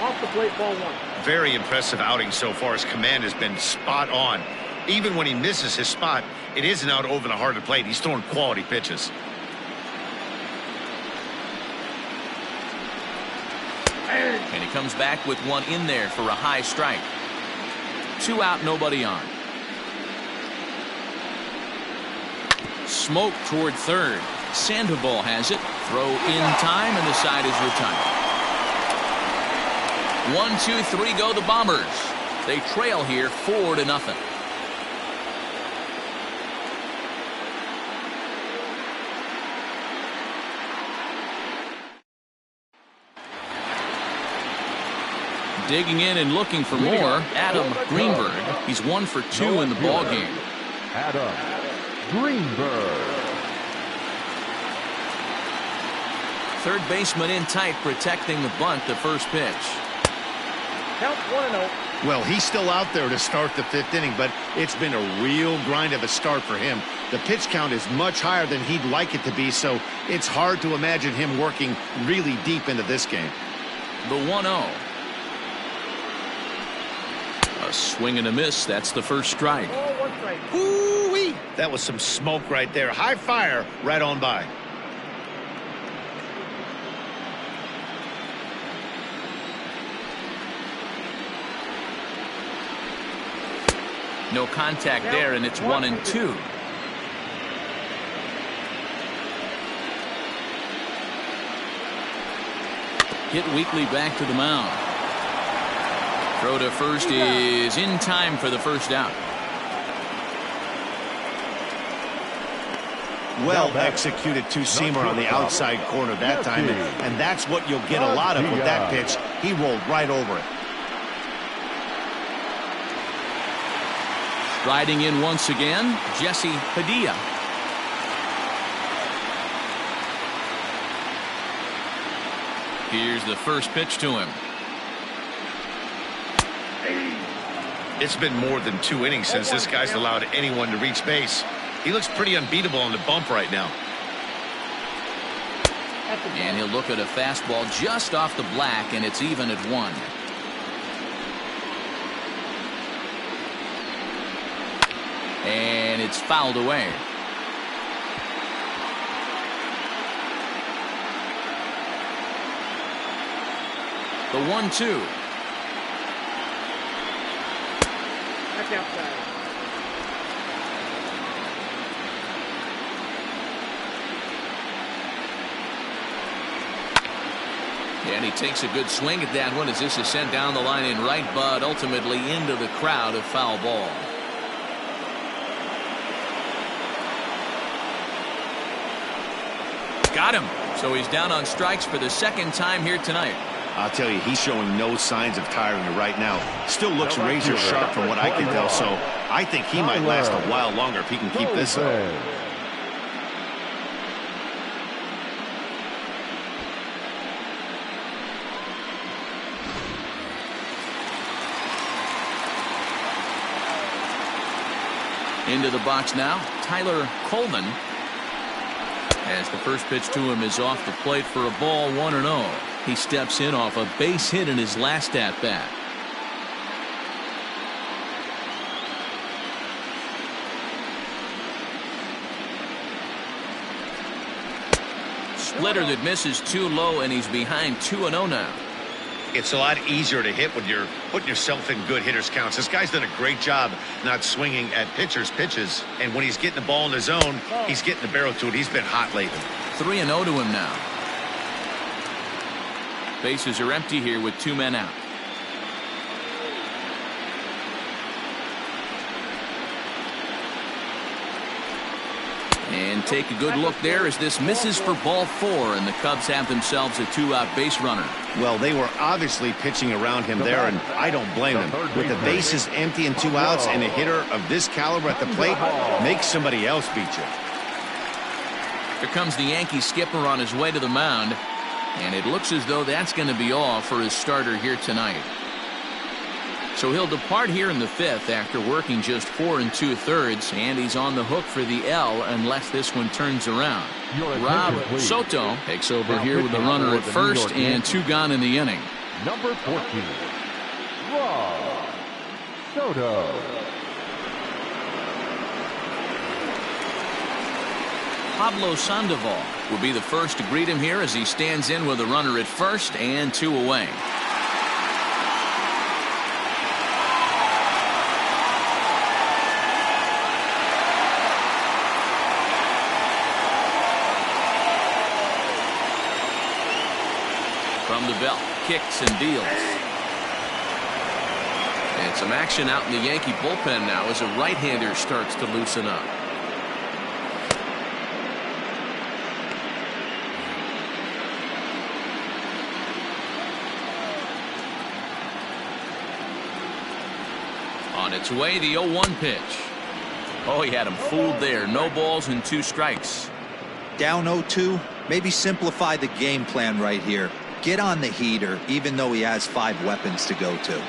Off the plate, ball 1. Very impressive outing so far. His command has been spot on. Even when he misses his spot, it isn't out over the heart of the plate. He's throwing quality pitches. And he comes back with one in there for a high strike. 2 out, nobody on. Smoke toward third. Sandoval has it. Throw in time, and the side is retired. 1, 2, 3 go the Bombers. They trail here 4-0. Digging in and looking for more, Adam Greenberg. He's 1 for 2 in the ball game. Adam Greenberg. Third baseman in tight, protecting the bunt, the first pitch. Count 1-0. Well, he's still out there to start the 5th inning, but it's been a real grind of a start for him. The pitch count is much higher than he'd like it to be, so it's hard to imagine him working really deep into this game. The 1-0. A swing and a miss. That's the first strike. Oh, 1 strike. Ooh-wee. That was some smoke right there. High fire right on by. No contact there, and it's 1-2. Hit weakly back to the mound. Throw to first is in time for the first out. Well executed two-seamer on the outside corner that time, and that's what you'll get a lot of with that pitch. He rolled right over it. Riding in once again, Jesse Padilla. Here's the first pitch to him. It's been more than 2 innings since this guy's allowed anyone to reach base. He looks pretty unbeatable on the bump right now. And he'll look at a fastball just off the black, and it's even at 1. And it's fouled away. The 1-2. Back outside. And he takes a good swing at that one as this is sent down the line in right, but ultimately into the crowd, of foul ball. Got him. So he's down on strikes for the 2nd time here tonight. I'll tell you, he's showing no signs of tiring right now. Still looks razor sharp from what I can tell, so I think he might last a while longer if he can keep this up. Into the box now, Tyler Coleman. As the first pitch to him is off the plate for a ball, 1-0. He steps in off a base hit in his last at-bat. Splitter that misses too low, and he's behind 2-0 now. It's a lot easier to hit when you're putting yourself in good hitters counts. This guy's done a great job not swinging at pitchers' pitches, and when he's getting the ball in the zone, he's getting the barrel to it. He's been hot lately. 3-0 to him now. Bases are empty here with 2 men out. And take a good look there as this misses for ball 4, and the Cubs have themselves a 2-out base runner. Well, they were obviously pitching around him there, and I don't blame them. With the bases empty and 2 outs, and a hitter of this caliber at the plate, make somebody else beat you. Here comes the Yankee skipper on his way to the mound, and it looks as though that's going to be all for his starter here tonight. So he'll depart here in the 5th after working just 4 2/3, and he's on the hook for the L unless this one turns around. Rob Soto takes over here with the runner at first and 2 gone in the inning. Number 14, Rob Soto. Pablo Sandoval will be the first to greet him here as he stands in with a runner at first and 2 away. From the belt, kicks and deals. And some action out in the Yankee bullpen now as a right-hander starts to loosen up. Bats away the 0-1 pitch. Oh, he had him fooled there. No balls and 2 strikes. Down 0-2, maybe simplify the game plan right here. Get on the heater, even though he has 5 weapons to go to.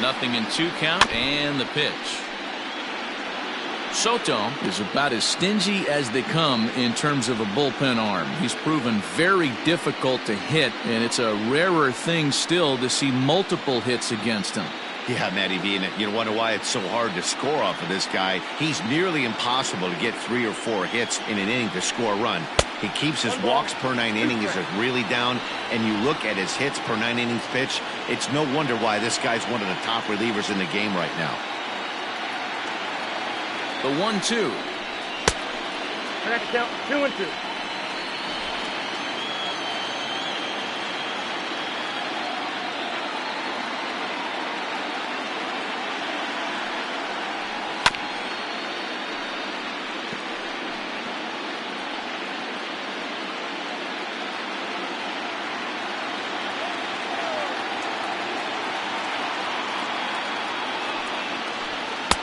Nothing in 2 count, and the pitch. Soto is about as stingy as they come in terms of a bullpen arm. He's proven very difficult to hit, and it's a rarer thing still to see multiple hits against him. Yeah, Matty V, and you wonder why it's so hard to score off of this guy. He's nearly impossible to get 3 or 4 hits in an inning to score a run. He keeps his walks per 9 innings really down, and you look at his hits per 9 innings pitch, it's no wonder why this guy's one of the top relievers in the game right now. The 1-2. Next count, 2-2.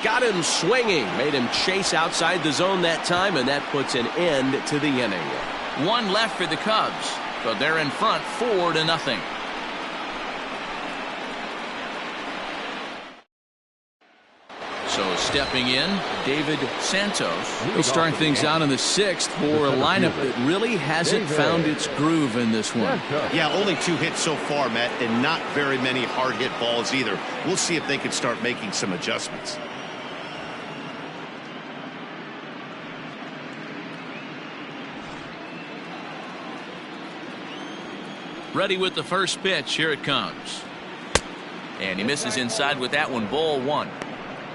Got him swinging, made him chase outside the zone that time, and that puts an end to the inning. 1 left for the Cubs, but they're in front 4-0. So stepping in, David Santos. He'll start things out in the 6th for a lineup that really hasn't found its groove in this one. Yeah, only 2 hits so far, Matt, and not very many hard hit balls either. We'll see if they can start making some adjustments. Ready with the first pitch. Here it comes. And he misses inside with that one. Ball 1.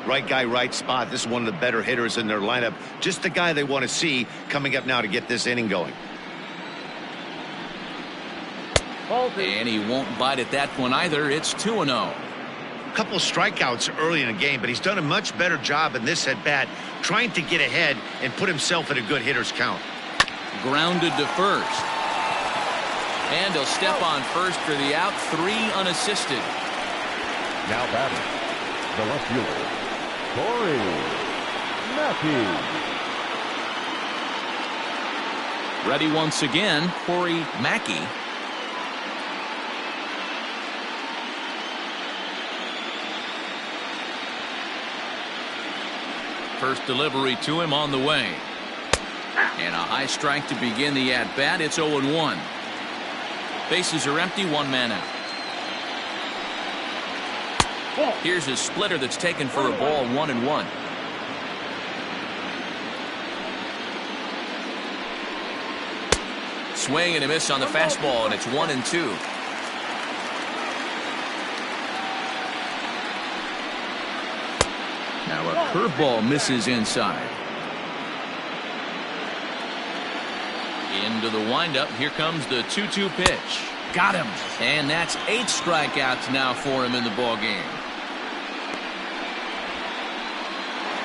Right guy, right spot. This is one of the better hitters in their lineup. Just the guy they want to see coming up now to get this inning going. And he won't bite at that one either. It's 2-0. A couple of strikeouts early in the game, but he's done a much better job in this at-bat trying to get ahead and put himself in a good hitter's count. Grounded to first. And he'll step on first for the out. 3 unassisted. Now batting, the left fielder, Corey Mackey. Ready once again, Corey Mackey. First delivery to him on the way. And a high strike to begin the at-bat. It's 0-1. Bases are empty, 1 man out. Here's his splitter that's taken for a ball. 1-1. Swing and a miss on the fastball, and it's 1-2. Now a curveball misses inside. Into the windup. Here comes the 2-2 pitch. Got him. And that's 8 strikeouts now for him in the ball game.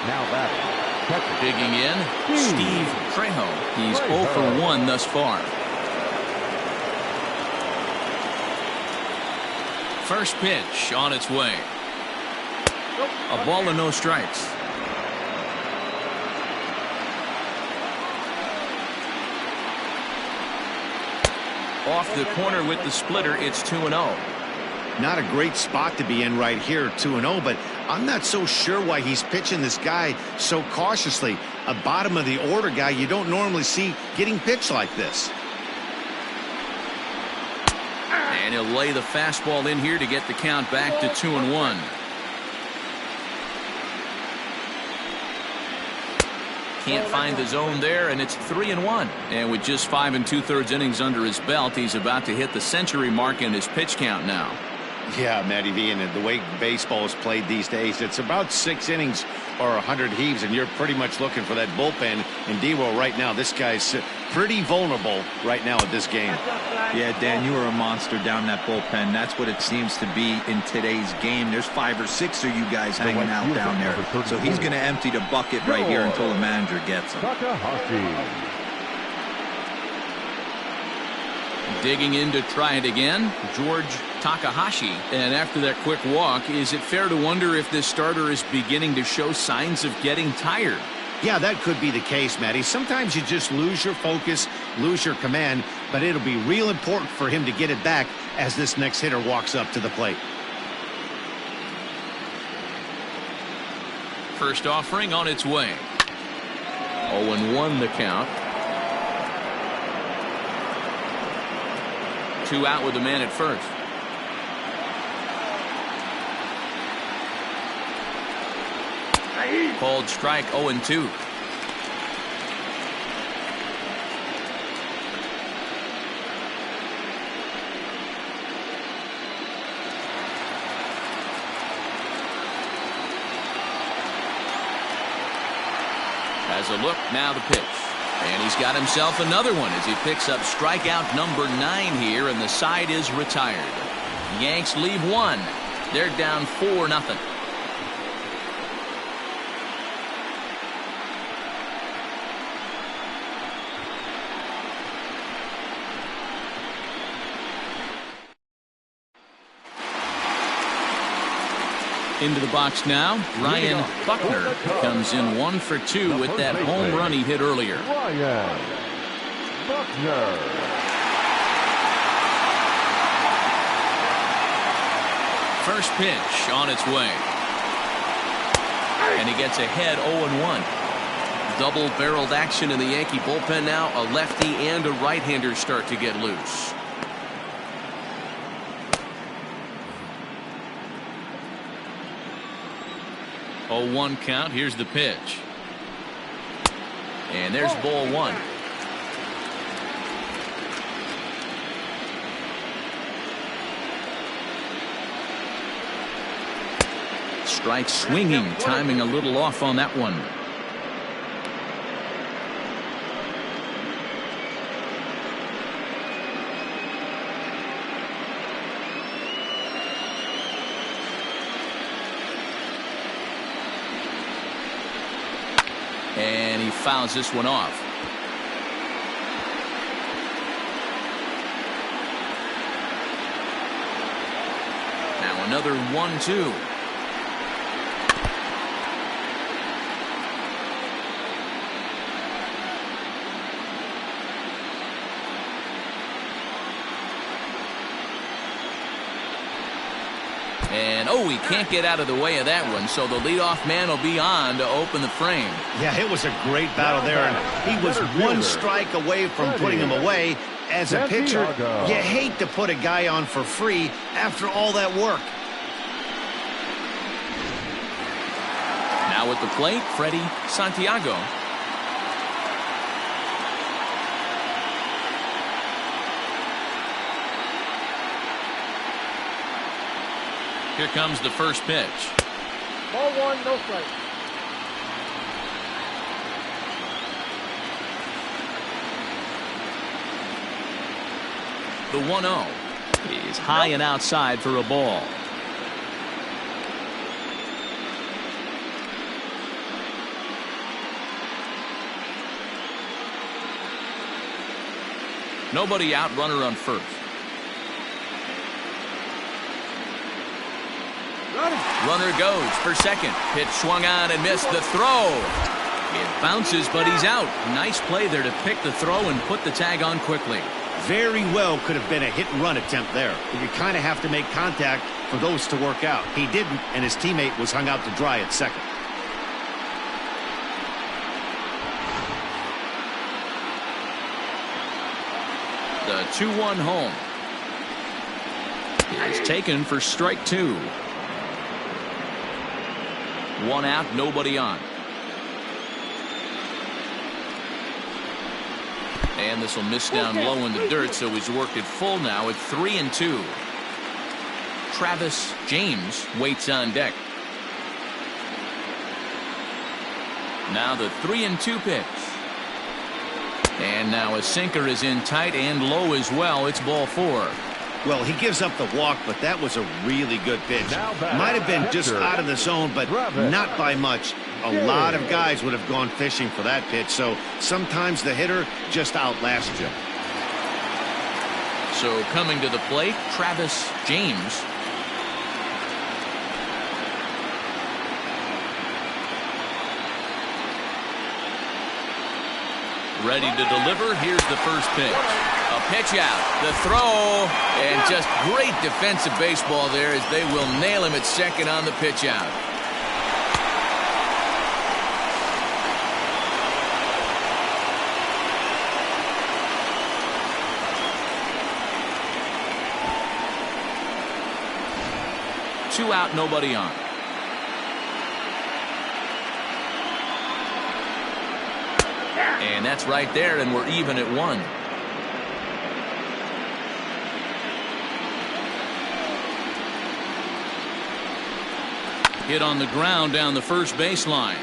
Now batting, digging in, Steve Trejo. He's 0 for 1 thus far. First pitch on its way. A ball and no strikes. Off the corner with the splitter. It's 2-0. Not a great spot to be in right here, 2-0, but I'm not so sure why he's pitching this guy so cautiously. A bottom of the order guy you don't normally see getting pitched like this. And he'll lay the fastball in here to get the count back to 2-1. Can't find the zone there, and it's 3-1. And with just 5 2/3 innings under his belt, he's about to hit the century mark in his pitch count now. Yeah, Matty V, and the way baseball is played these days, it's about 6 innings or 100 heaves, and you're pretty much looking for that bullpen. And D-Will right now, this guy's pretty vulnerable right now at this game. Yeah, Dan, you are a monster down that bullpen. That's what it seems to be in today's game. There's 5 or 6 of you guys hanging out down there. So he's going to empty the bucket right here until the manager gets him. Digging in to try it again, George Takahashi. And after that quick walk, is it fair to wonder if this starter is beginning to show signs of getting tired? Yeah, that could be the case, Matty. Sometimes you just lose your focus, lose your command, but it'll be real important for him to get it back as this next hitter walks up to the plate. First offering on its way. 0-1 the count. 2 out with the man at first. Called strike. 0-2. Has a look, now the pitch. And he's got himself another one as he picks up strikeout number 9 here, and the side is retired. Yanks leave 1. They're down 4-0. Into the box now, Ryan Buckner comes in 1 for 2 with that home run he hit earlier. Ryan Buckner. First pitch on its way. And he gets ahead 0-1. Double-barreled action in the Yankee bullpen now. A lefty and a right-hander start to get loose. Oh, 1 count. Here's the pitch. And there's ball 1. Strike swinging, timing a little off on that one. And he fouls this one off. Now another 1-2. And, oh, he can't get out of the way of that one, so the leadoff man will be on to open the frame. Yeah, it was a great battle there, and he was 1 strike away from putting him away. As a pitcher, you hate to put a guy on for free after all that work. Now at the plate, Freddie Santiago. Here comes the first pitch. Ball 1, no strike. The 1-0 is high and outside for a ball. Nobody out, runner on first. Runner goes for second. Pitch swung on and missed the throw. It bounces, but he's out. Nice play there to pick the throw and put the tag on quickly. Very well could have been a hit-and-run attempt there. But you kind of have to make contact for those to work out. He didn't, and his teammate was hung out to dry at second. The 2-1 home is taken for strike 2. 1 out, nobody on. And this will miss down low in the dirt, so he's worked it full now at 3-2. Travis James waits on deck. Now the 3-2 pitch. And now a sinker is in tight and low as well. It's ball 4. Well, he gives up the walk, but that was a really good pitch. Might have been just out of the zone, but not by much. A lot of guys would have gone fishing for that pitch, so sometimes the hitter just outlasts you. So coming to the plate, Travis James. Ready to deliver. Here's the first pitch. A pitch out. The throw. And just great defensive baseball there as they will nail him at second on the pitch out. Two out, nobody on. And that's right there, and we're even at 1. Hit on the ground down the first baseline,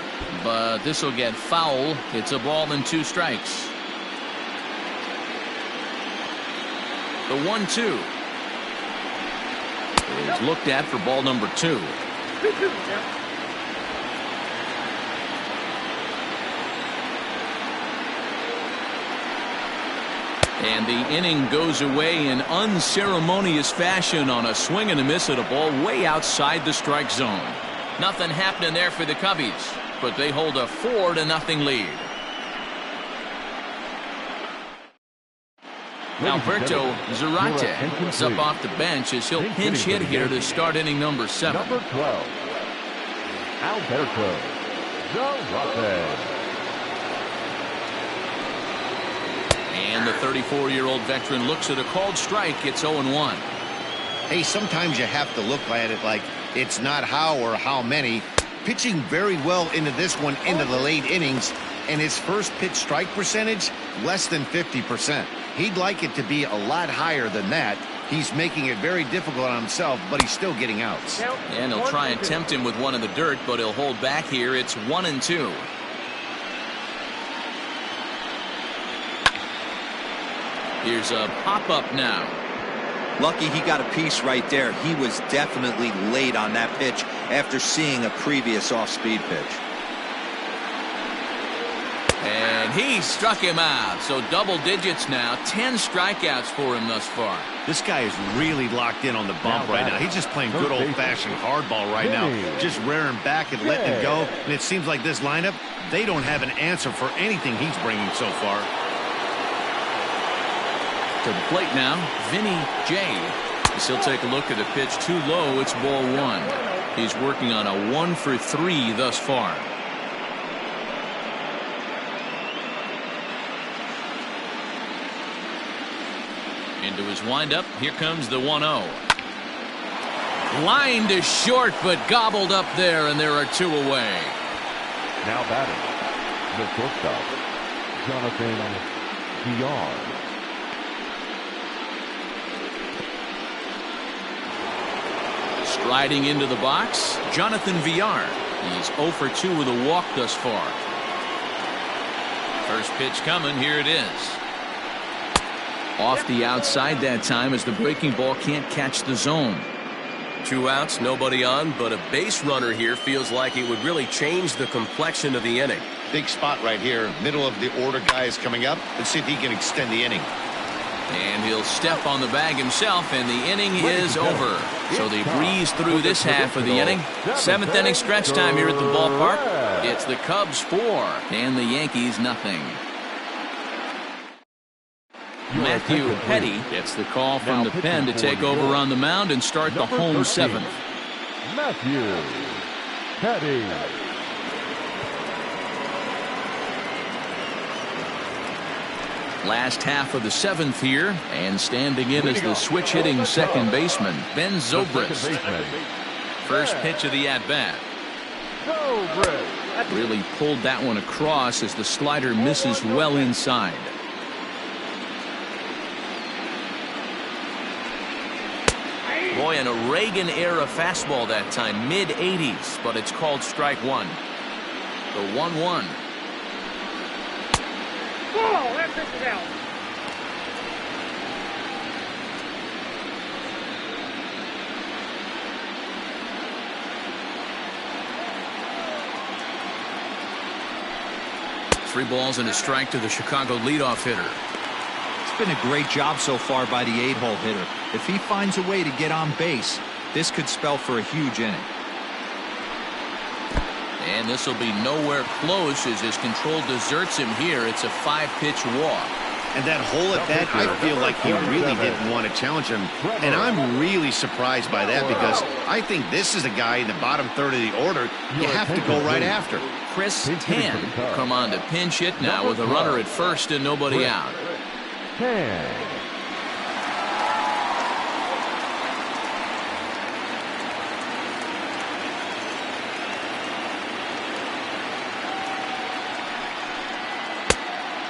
but this will get foul. It's a ball and 2 strikes. The 1-2 is looked at for ball number 2. And the inning goes away in unceremonious fashion on a swing and a miss at a ball way outside the strike zone. Nothing happening there for the Cubbies, but they hold a 4-0 lead. Alberto Zarate is up off the bench as he'll pinch hit here to start inning number 7. Number 12, Alberto Zarate. And the 34-year-old veteran looks at a called strike. It's 0-1. Hey, sometimes you have to look at it like it's not how or how many. Pitching very well into this one into the late innings, and his first pitch strike percentage less than 50%. He'd like it to be a lot higher than that. He's making it very difficult on himself, but he's still getting outs. And he'll try and tempt him with one in the dirt, but he'll hold back here. It's 1-2. Here's a pop-up now. Lucky he got a piece right there. He was definitely late on that pitch after seeing a previous off-speed pitch. And he struck him out. So double digits now. 10 strikeouts for him thus far. This guy is really locked in on the bump right now. He's just playing good old-fashioned hardball right now. Just rearing back and letting it go. And it seems like this lineup, they don't have an answer for anything he's bringing so far. To the plate now, Vinny J. As he'll take a look at a pitch too low. It's ball 1. He's working on a 1 for 3 thus far. Into his windup. Here comes the 1-0. Line to short, but gobbled up there, and there are 2 away. Now batting, the shortstop, Jonathan Villar. Striding into the box, Jonathan Villar. He's 0 for 2 with a walk thus far. First pitch coming. Here it is. Off the outside that time as the breaking ball can't catch the zone. 2 outs, nobody on, but a base runner here feels like it would really change the complexion of the inning. Big spot right here. Middle of the order guy is coming up. Let's see if he can extend the inning. And he'll step on the bag himself, and the inning is over. So they breeze through this half of the inning. 7th inning stretch time here at the ballpark. It's the Cubs 4 and the Yankees nothing. Matthew Petty gets the call from the pen to take over on the mound and start the home 7th. Matthew Petty. Last half of the 7th here, and standing in as the switch hitting second baseman, Ben Zobrist. First pitch of the at-bat. Really pulled that one across as the slider misses well inside. Boy, an Reagan-era fastball that time, mid-80s, but it's called strike 1. The 1-1. Oh, that pitch is out. Three balls and a strike to the Chicago leadoff hitter. been a great job so far by the 8-hole hitter. If he finds a way to get on base, this could spell for a huge inning. And this will be nowhere close as his control deserts him here. It's a 5-pitch walk. And that hole at bat, I feel like he really didn't want to challenge him. And I'm really surprised by that because I think this is a guy in the bottom third of the order you have to go right after. Chris Tan will come on to pinch hit now with a runner at first and nobody out.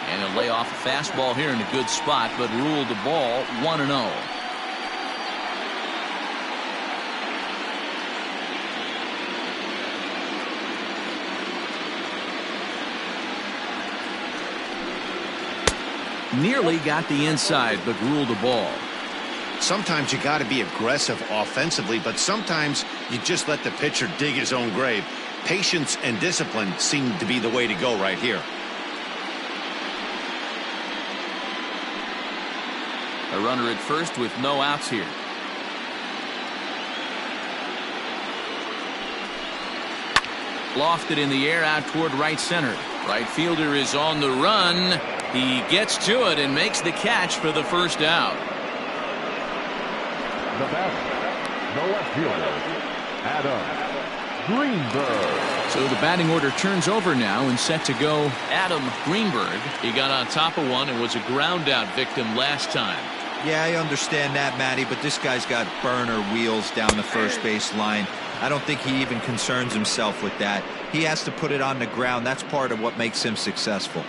And he'll lay off a fastball here in a good spot, but ruled the ball 1-0. Nearly got the inside, but ruled the ball. Sometimes you got to be aggressive offensively, but sometimes you just let the pitcher dig his own grave. Patience and discipline seem to be the way to go right here. A runner at first with no outs here. Lofted in the air out toward right center. Right fielder is on the run. He gets to it and makes the catch for the first out. The batter, the left fielder, Adam Greenberg. So the batting order turns over now and set to go Adam Greenberg. He got on top of one and was a ground out victim last time. Yeah, I understand that, Matty, but this guy's got burner wheels down the first base line. I don't think he even concerns himself with that. He has to put it on the ground. That's part of what makes him successful.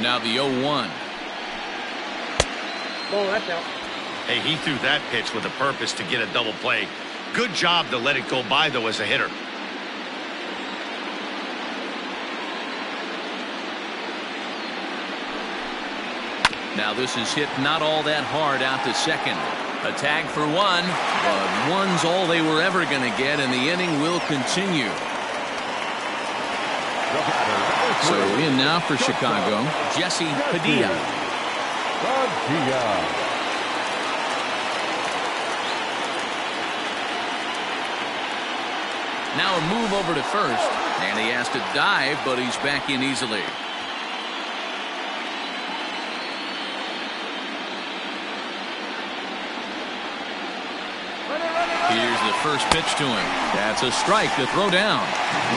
Now the 0-1. Oh, that's out. Hey, he threw that pitch with a purpose to get a double play. Good job to let it go by, though, as a hitter. Now this is hit not all that hard out to second. A tag for one, but one's all they were ever going to get, and the inning will continue. So in now for Chicago, Jesse Padilla. Now a move over to first, and he has to dive, but he's back in easily. Here's the first pitch to him. That's a strike to throw down.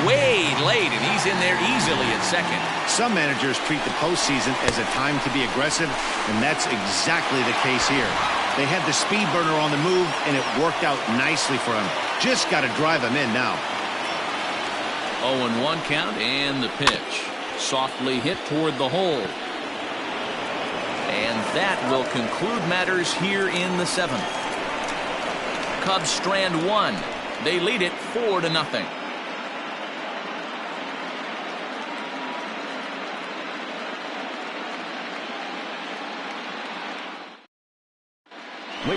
Way late, and he's in there easily at second. Some managers treat the postseason as a time to be aggressive, and that's exactly the case here. They had the speed burner on the move, and it worked out nicely for him. Just got to drive him in now. 0-1 count, and the pitch. Softly hit toward the hole. And that will conclude matters here in the 7th. Cubs strand one. They lead it 4-0.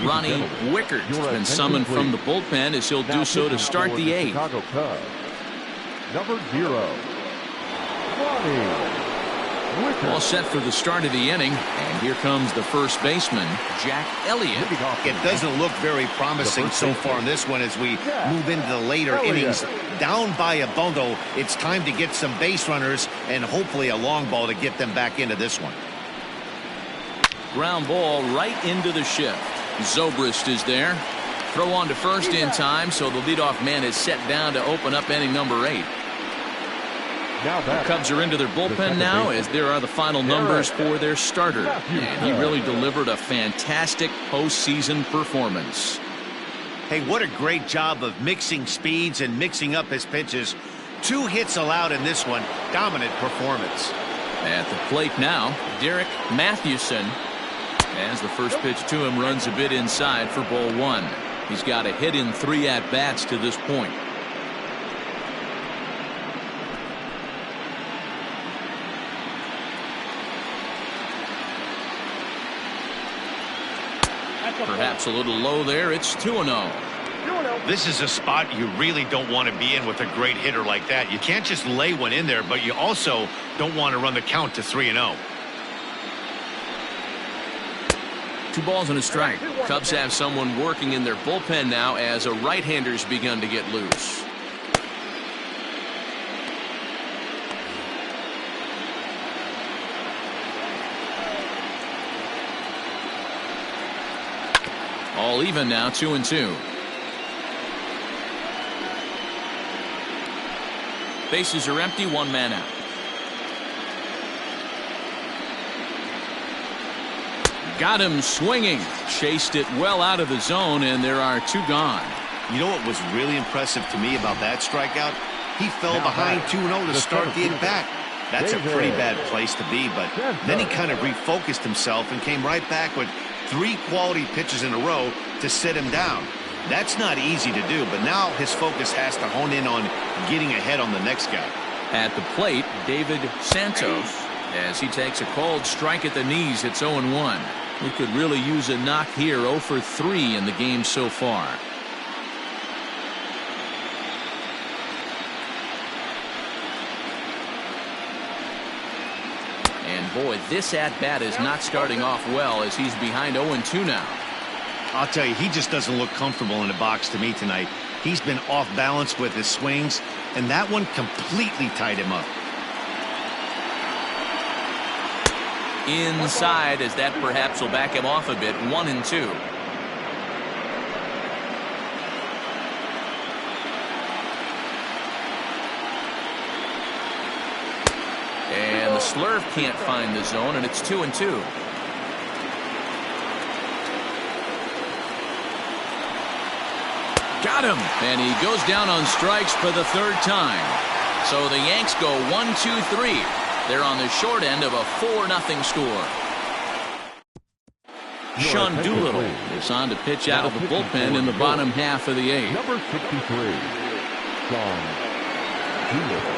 Ronnie Wickert has been summoned from the bullpen as he'll do so to start the 8th. Chicago Cubs, number 0, Ronnie Wickert. All set for the start of the inning, and here comes the first baseman, Jack Elliott. It doesn't look very promising so far in this one as we move into the later innings. Down by a bundle, it's time to get some base runners and hopefully a long ball to get them back into this one. Ground ball right into the shift. Zobrist is there. Throw on to first in time, so the leadoff man is set down to open up inning number 8. The Cubs are into their bullpen now as there are the final numbers for their starter. And he really delivered a fantastic postseason performance. Hey, what a great job of mixing speeds and mixing up his pitches. 2 hits allowed in this one. Dominant performance. At the plate now, Derek Mathewson. As the first pitch to him runs a bit inside for ball 1. He's got a hit in 3 at-bats to this point. Perhaps a little low there. It's 2-0. This is a spot you really don't want to be in with a great hitter like that. You can't just lay one in there, but you also don't want to run the count to 3-0. 2 balls and a strike. Cubs have someone working in their bullpen now as a right-hander's begun to get loose. All even now, 2-2. Bases are empty, 1 man out. Got him swinging. Chased it well out of the zone, and there are 2 gone. You know what was really impressive to me about that strikeout? He fell behind 2-0 to start the at-bat. That's a pretty bad place to be, but then he kind of refocused himself and came right back with 3 quality pitches in a row to sit him down. That's not easy to do, but now his focus has to hone in on getting ahead on the next guy. At the plate, David Santos, as he takes a cold strike at the knees. It's 0-1. We could really use a knock here. 0 for 3 in the game so far. And boy, this at-bat is not starting off well as he's behind 0-2 now. I'll tell you, he just doesn't look comfortable in the box to me tonight. He's been off balance with his swings, and that one completely tied him up. Inside, as that perhaps will back him off a bit. 1-2. And the slurve can't find the zone, and it's 2-2. Got him, and he goes down on strikes for the 3rd time. So the Yanks go 1-2-3. They're on the short end of a 4-0 score. Sean Doolittle is on to pitch out of the bullpen in the bottom half of the 8th. Number 63, Sean Doolittle.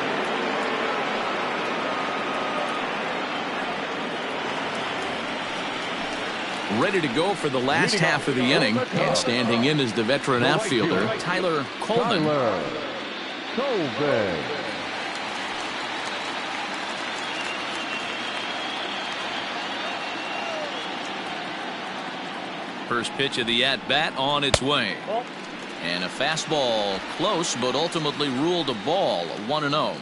Ready to go for the last half of the inning, and standing in is the veteran outfielder Tyler Colvin. First pitch of the at-bat on its way. And a fastball close, but ultimately ruled a ball. 1-0.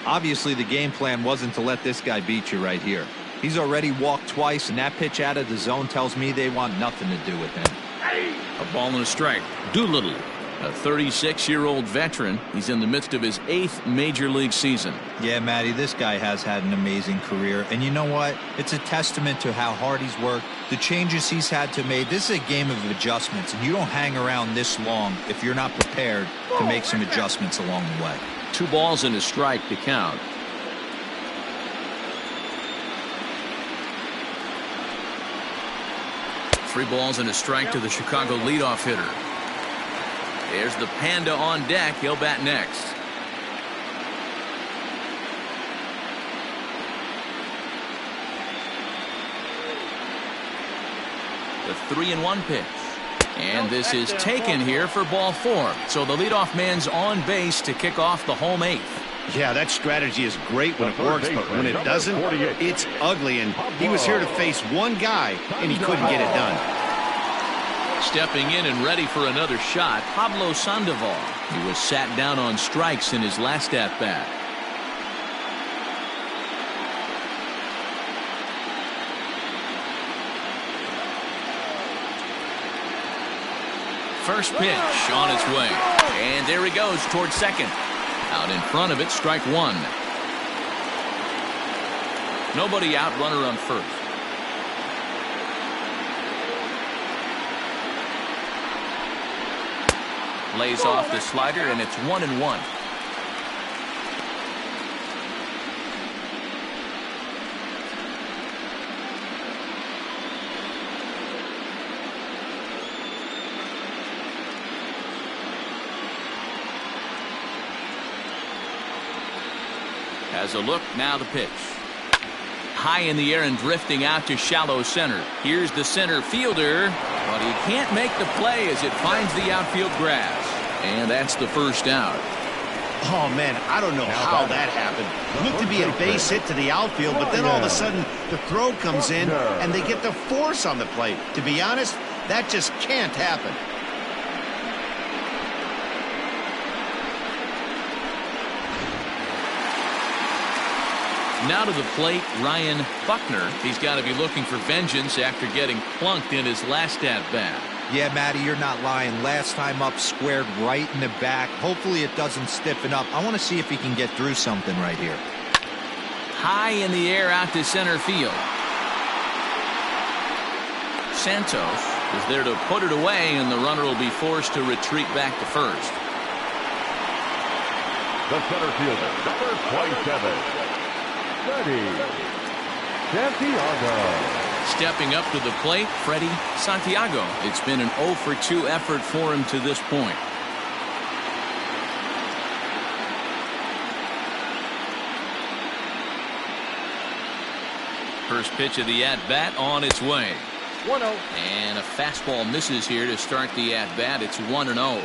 Obviously, the game plan wasn't to let this guy beat you right here. He's already walked twice, and that pitch out of the zone tells me they want nothing to do with him. A ball and a strike. Doolittle, a 36-year-old veteran. He's in the midst of his 8th major league season. Yeah, Matty, this guy has had an amazing career. And you know what? It's a testament to how hard he's worked, the changes he's had to make. This is a game of adjustments, and you don't hang around this long if you're not prepared to make some adjustments along the way. 2 balls and a strike to count. Three balls and a strike to the Chicago leadoff hitter. There's the Panda on deck. He'll bat next. The 3-1 pitch. And this is taken here for ball 4. So the leadoff man's on base to kick off the home 8th. Yeah, that strategy is great when it works, but when it doesn't, it's ugly. And he was here to face one guy, and he couldn't get it done. Stepping in and ready for another shot, Pablo Sandoval. He was sat down on strikes in his last at-bat. First pitch on its way. And there he goes towards second. Out in front of it, strike 1. Nobody out, runner on first. Lays off the slider, and it's 1-1. Has a look, now the pitch. High in the air and drifting out to shallow center. Here's the center fielder, but he can't make the play as it finds the outfield grass. And that's the first out. Oh, man, I don't know how that happened. Looked to be a base hit to the outfield, but then all of a sudden the throw comes in and they get the force on the plate. To be honest, that just can't happen. Now to the plate, Ryan Buckner. He's got to be looking for vengeance after getting plunked in his last at-bat. Yeah, Matty, you're not lying. Last time up, squared right in the back. Hopefully it doesn't stiffen up. I want to see if he can get through something right here. High in the air out to center field. Santos is there to put it away, and the runner will be forced to retreat back to first. The center fielder, number 27. Santiago. Stepping up to the plate, Freddie Santiago. It's been an 0 for 2 effort for him to this point. First pitch of the at-bat on its way. 1-0. And a fastball misses here to start the at-bat. It's 1-0.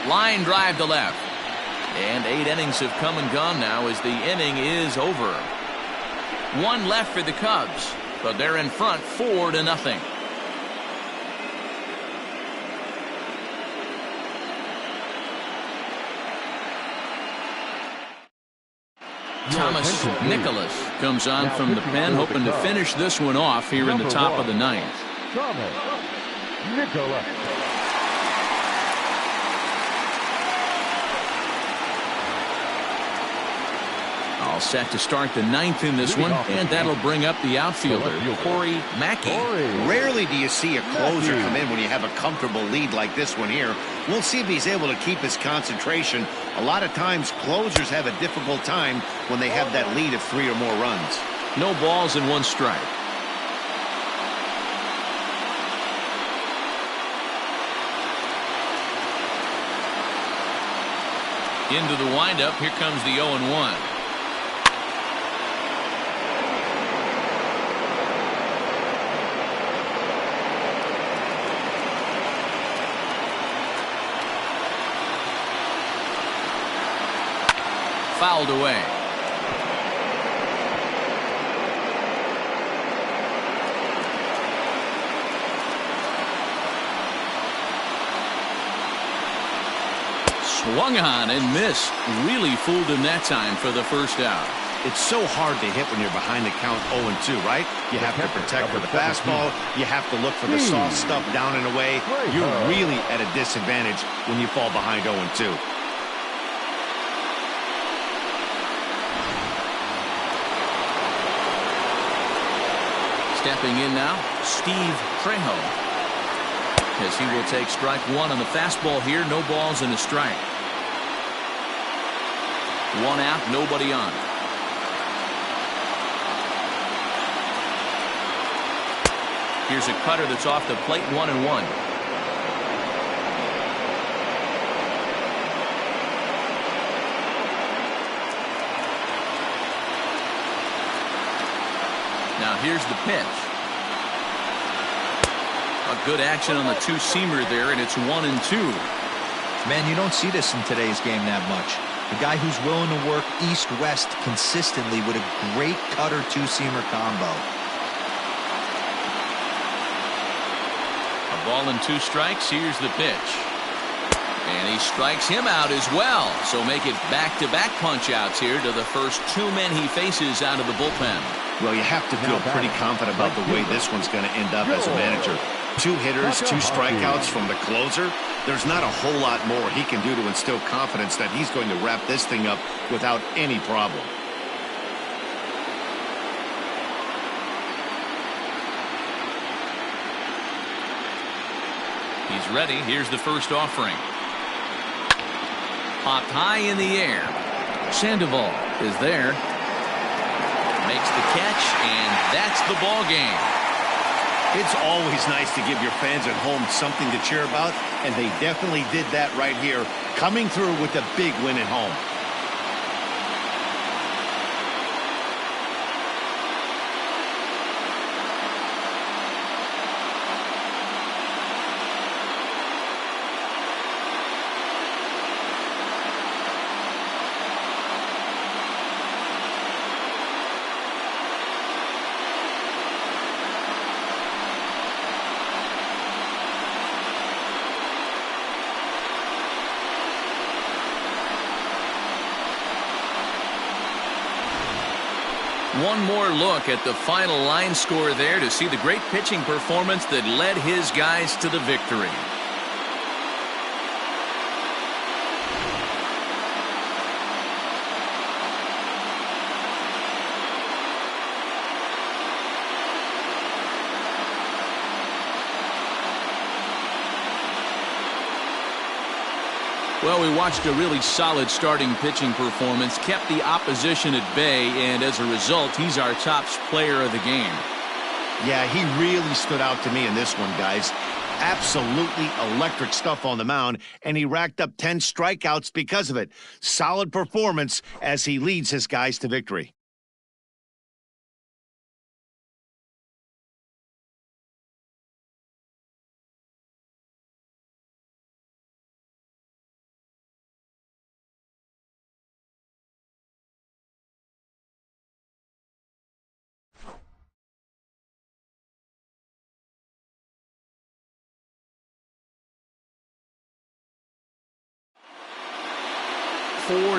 Line drive to left. And 8 innings have come and gone now as the inning is over. 1 left for the Cubs, but they're in front 4-0. Thomas Nicholas comes on from the pen, hoping to finish this one off here in the top of the 9th. Thomas Nicholas. All set to start the 9th in this one, and that'll bring up the outfielder, Corey Mackey. Rarely do you see a closer come in when you have a comfortable lead like this one here. We'll see if he's able to keep his concentration. A lot of times, closers have a difficult time when they have that lead of 3 or more runs. No balls and 1 strike. Into the windup, here comes the 0-1. Fouled away. Swung on and missed. Really fooled him that time for the first out. It's so hard to hit when you're behind the count 0-2, right? You have to protect for the fastball. You have to look for the soft stuff down and away. You're really at a disadvantage when you fall behind 0-2. Stepping in now, Steve Trejo, as he will take strike 1 on the fastball here. No balls and a strike. 1 out, nobody on. Here's a cutter that's off the plate, 1-1. Now here's the pitch. A good action on the 2-seamer there, and it's 1-2. Man, you don't see this in today's game that much. A guy who's willing to work east-west consistently with a great cutter 2-seamer combo. A ball and 2 strikes. Here's the pitch. And he strikes him out as well. So make it back-to-back punch-outs here to the first 2 men he faces out of the bullpen. Well, you have to feel pretty confident about the way this one's going to end up as a manager. 2 hitters, 2 strikeouts from the closer. There's not a whole lot more he can do to instill confidence that he's going to wrap this thing up without any problem. He's ready. Here's the first offering. Popped high in the air. Sandoval is there. Makes the catch, and that's the ball game. It's always nice to give your fans at home something to cheer about, and they definitely did that right here, coming through with a big win at home. One more look at the final line score there to see the great pitching performance that led his guys to the victory. Well, we watched a really solid starting pitching performance, kept the opposition at bay, and as a result, he's our top player of the game. Yeah, he really stood out to me in this one, guys. Absolutely electric stuff on the mound, and he racked up 10 strikeouts because of it. Solid performance as he leads his guys to victory.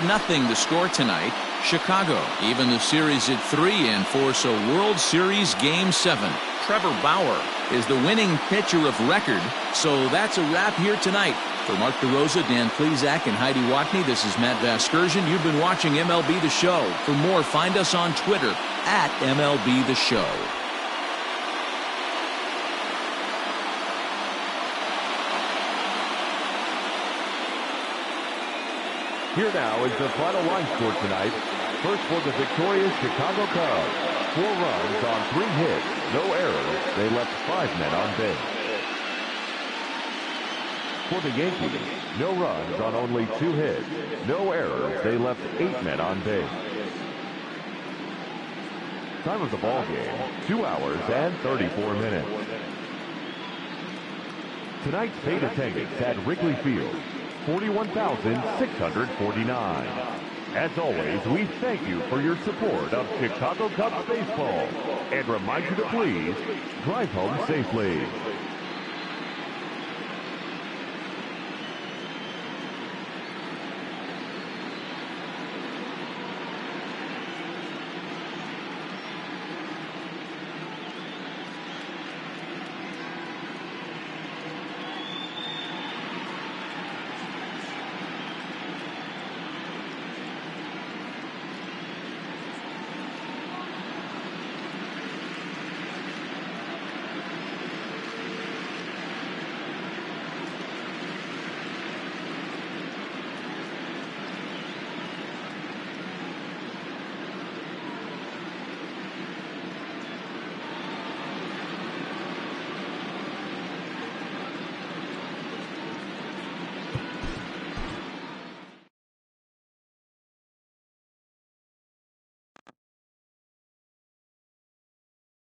Nothing the score tonight. Chicago even the series at 3 and force a World Series Game 7. Trevor Bauer is the winning pitcher of record. So that's a wrap here tonight. For Mark DeRosa, Dan Plesac, and Heidi Watney, this is Matt Vasgersian. You've been watching MLB The Show. For more, find us on Twitter at MLB The Show. Here now is the final line score tonight. First for the victorious Chicago Cubs. 4 runs on 3 hits, no errors. They left 5 men on base. For the Yankees, no runs on only 2 hits, no errors. They left 8 men on base. Time of the ball game, 2 hours and 34 minutes. Tonight's paid attendance at Wrigley Field, 41,649. As always, we thank you for your support of Chicago Cubs baseball and remind you to please drive home safely.